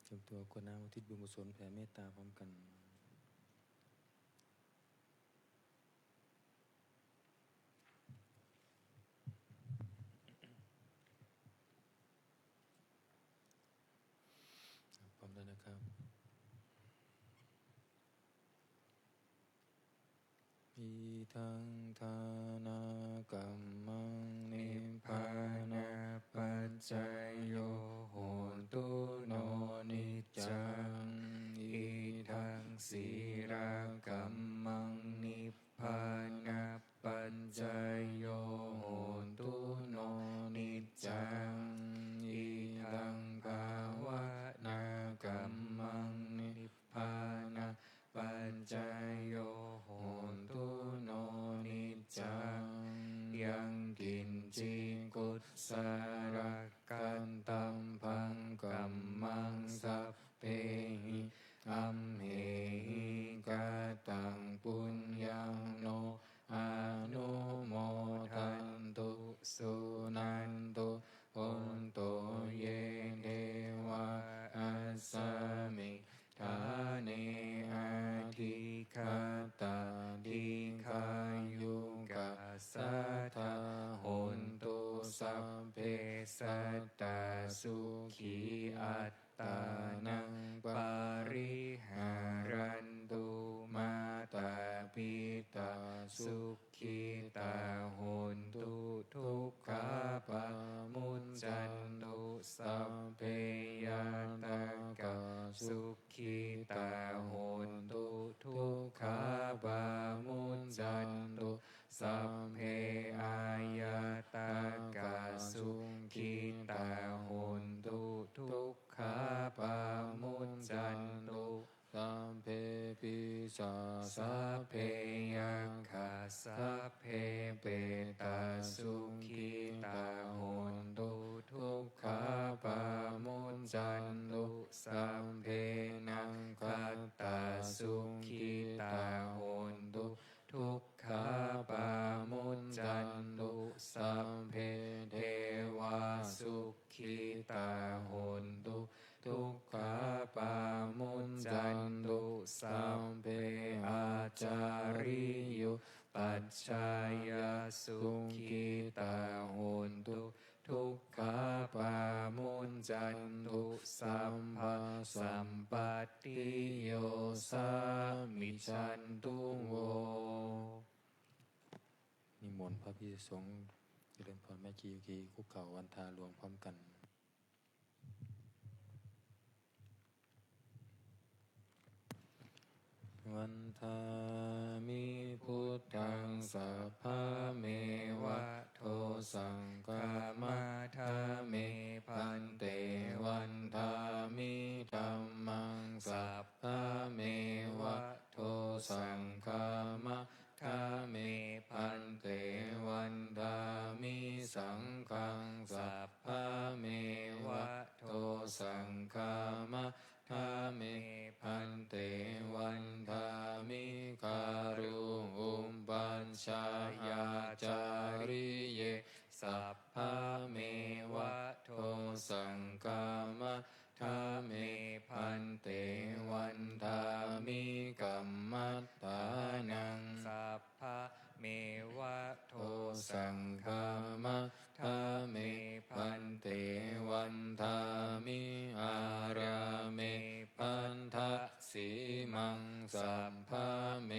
Speaker 1: เตรียมตัวกรวดน้ำอุทิศบุญกุศลแผ่เมตตาพร้อมกันพร้อมแล้วนะครับอิทังทานากัมมังนิพพานาปัจจายโยโหตุโนนิจจังอิทังสีรากัมมังนิพพานาปัจจายโยโหตุโนนิจจังอิทังภาวนากัมมังนิพพานาปัจจายโยโหตุโนนิจจังยังกินจิกุสสารกันตัมพังกัมมังสัพเพหิอัมเหหิกาตังปุญญังโนอนุโมทันตุสุนันตุโอนโตเยเทวะอัสสมิทาเนอาทิคาตาดิคายุกัสสะทาโหนตุสัพเพสัตตาสุขีอัตตานังปาริหารันตุมาตาปิตาสุขีตาโหนตุทุกขาปะมุจจันตุสัพเพยาตากาสุขีตาโหนตุทุกขาปะมุจจันตุสัพเพอายาตากาสุขีตาโหนตุทุกขาปะมุจจันตุสัพเพปิสาสัพเพยังขาสัพเพเปตาสุขีตาโหนตุทุกขาปะมุจจันตุสัพเพนังคัตตาสุขีตาโหนตุทุกขาปะมุจจันตุสัพเพเทวาสุขีตาโหนตุทุกขาปะมุจจันตุสัพเพอาจาริยุปัจจายสุขีตาโหนตุทุกขาปะมุจจันตุสัมภะสัมปติโยสามิจันตุโวนิมนต์พระภิกษุสงฆ์เจริญพรแม่ชีกีคุกเข่าวันทาหลวงพร้อมกันวันทามิพุทธังสัพพะเมวะโทสังฆามาทาเมพันเตวันทามิธัมมังสัพพะเมวะโทสังฆามาทาเมพันเตวันทามิสังฆังสัพพะเมวะโทสังฆามาทาเมพันเตวันทามิการุอุมปัญชายาจาริเยสัพพะเมวะโทสังฆามะทาเมพันเตวันทามิกัมมัตตานังสัพพะเมวะโทสังฆามะทาเมพันเตวันทามิอาราเมพันทะสีมังสัพพะเม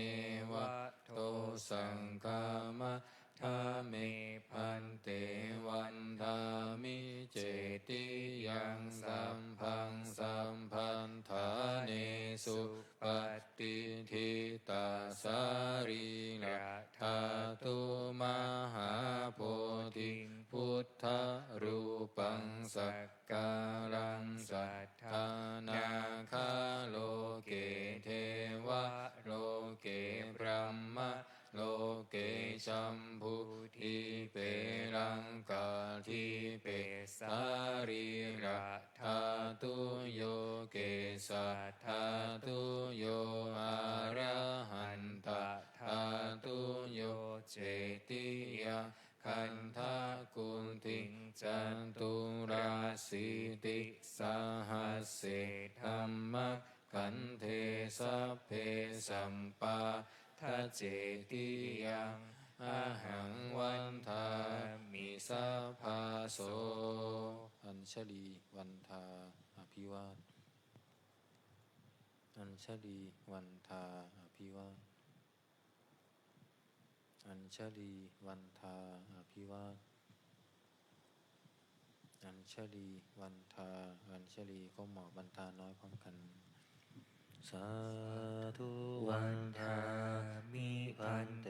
Speaker 1: วะโทสังฆามะทาเมพันเตวันทามิเจติยังสัมพังสัมพันธาเนสุปฏิทิตาสารีระธาตุมหาโพธิพุทธรูปังสักการังสัทธานาคาโลเกเทวะโลเกพรหมโลเกชัมพุทิเปรังกาทิเปสารีระธาตุโยเกสัทธาตุโยอะระหันตะธาตุโยเจติยะคันธกุลทิง จัตุราสีติสหัสเสธัมมะขันเทสัพเพสัมปาทัจเจติยังอาหังวันทามิสัพพาโสอัญชลีวันทาอภิวาทอัญชลีวันทาอภิวาทอัญชลีวันทาอภิวาทอัญชลีวันทาอัญชลีก็หมอบวันทาน้อยพร้อมกันสาธุวันทามิพันเต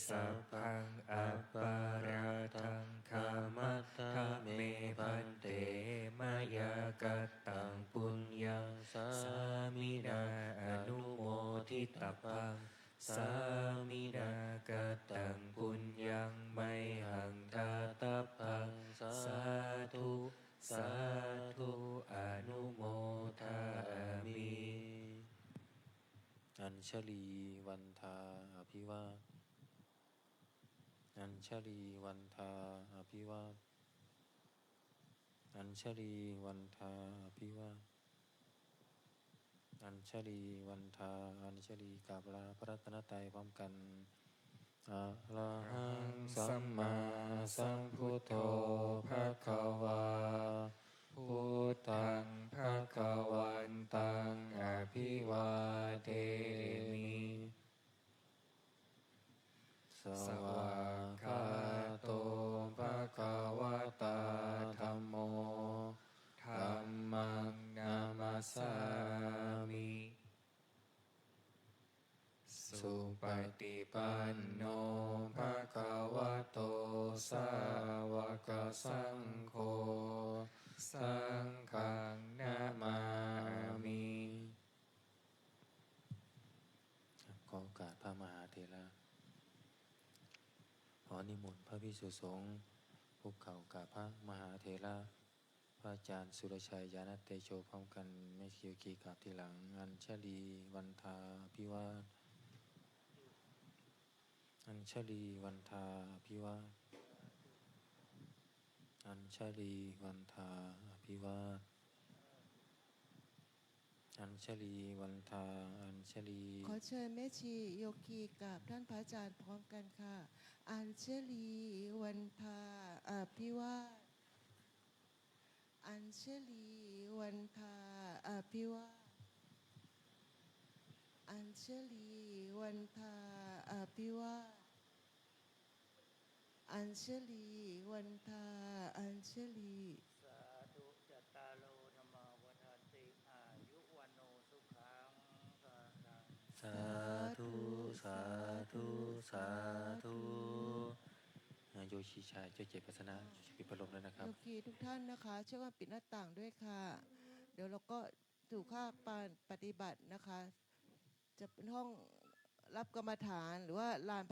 Speaker 1: สัพพังอัปปาราทังคามัตตาเมพันเตมายากตังปุญญังสามินาอนุโมทิตปังสามินากตังปุญญังไมหังทาตปังสาธุสาธุอนุโมทามิอัญชลีวันทาอภิวาทอัญชลีวันทาอภิวาทอัญชลีวันทาอภิวาทอัญชลีวันทาอัญชลีกราบลาพระรัตนตรัยพร้อมกันอะระหังสัมมาสัมพุทโธภะคะวาพุทธังภะคะวันตังอภิวาเทมิสวากขาโตภะคะวะตาธัมโมธัมมังนามัสสามิสุปฏิปันโนภะคะวะโตสาวกสังโฆสังฆังนามามิขอโอกาสพระมหาเถระขอนิมนต์พระภิกษุสงฆ์คุกเข่ากราบพระมหาเถระพระอาจารย์สุรชัยญาณเตโชพร้อมกันไม่คิวกีกราบทีหลังอัญชลีวันทาภิวาทอัญชลีวันทาภิวาทอัญชลีวันทาภิวาทอัญชลีวันทาอัญชลี
Speaker 3: ขอเชิญแม่ชีโยคีกับท่านพระอาจารย์พร้อมกันค่ะอัญชลีวันทาอภิวาทอัญชลีวันทาอภิวาทอัญชลีวันทาอภิวาทอัญชลีวันทาอัญชลี
Speaker 4: สาธุจัตตาโลธรรมาวัฏันติอายุวันโนสุขังภะลัง
Speaker 1: สาธุสาธุสาธุโยชิชายเจ้าเจปัสนะปิดพัดลมแล้วนะครับ
Speaker 3: โยคีทุกท่านนะคะช่วยกันปิดหน้าต่างด้วยค่ะ เดี๋ยวเราก็ถูกค่าปฏิบัตินะคะ จะเป็นห้องรับกรรมฐานหรือว่าลาน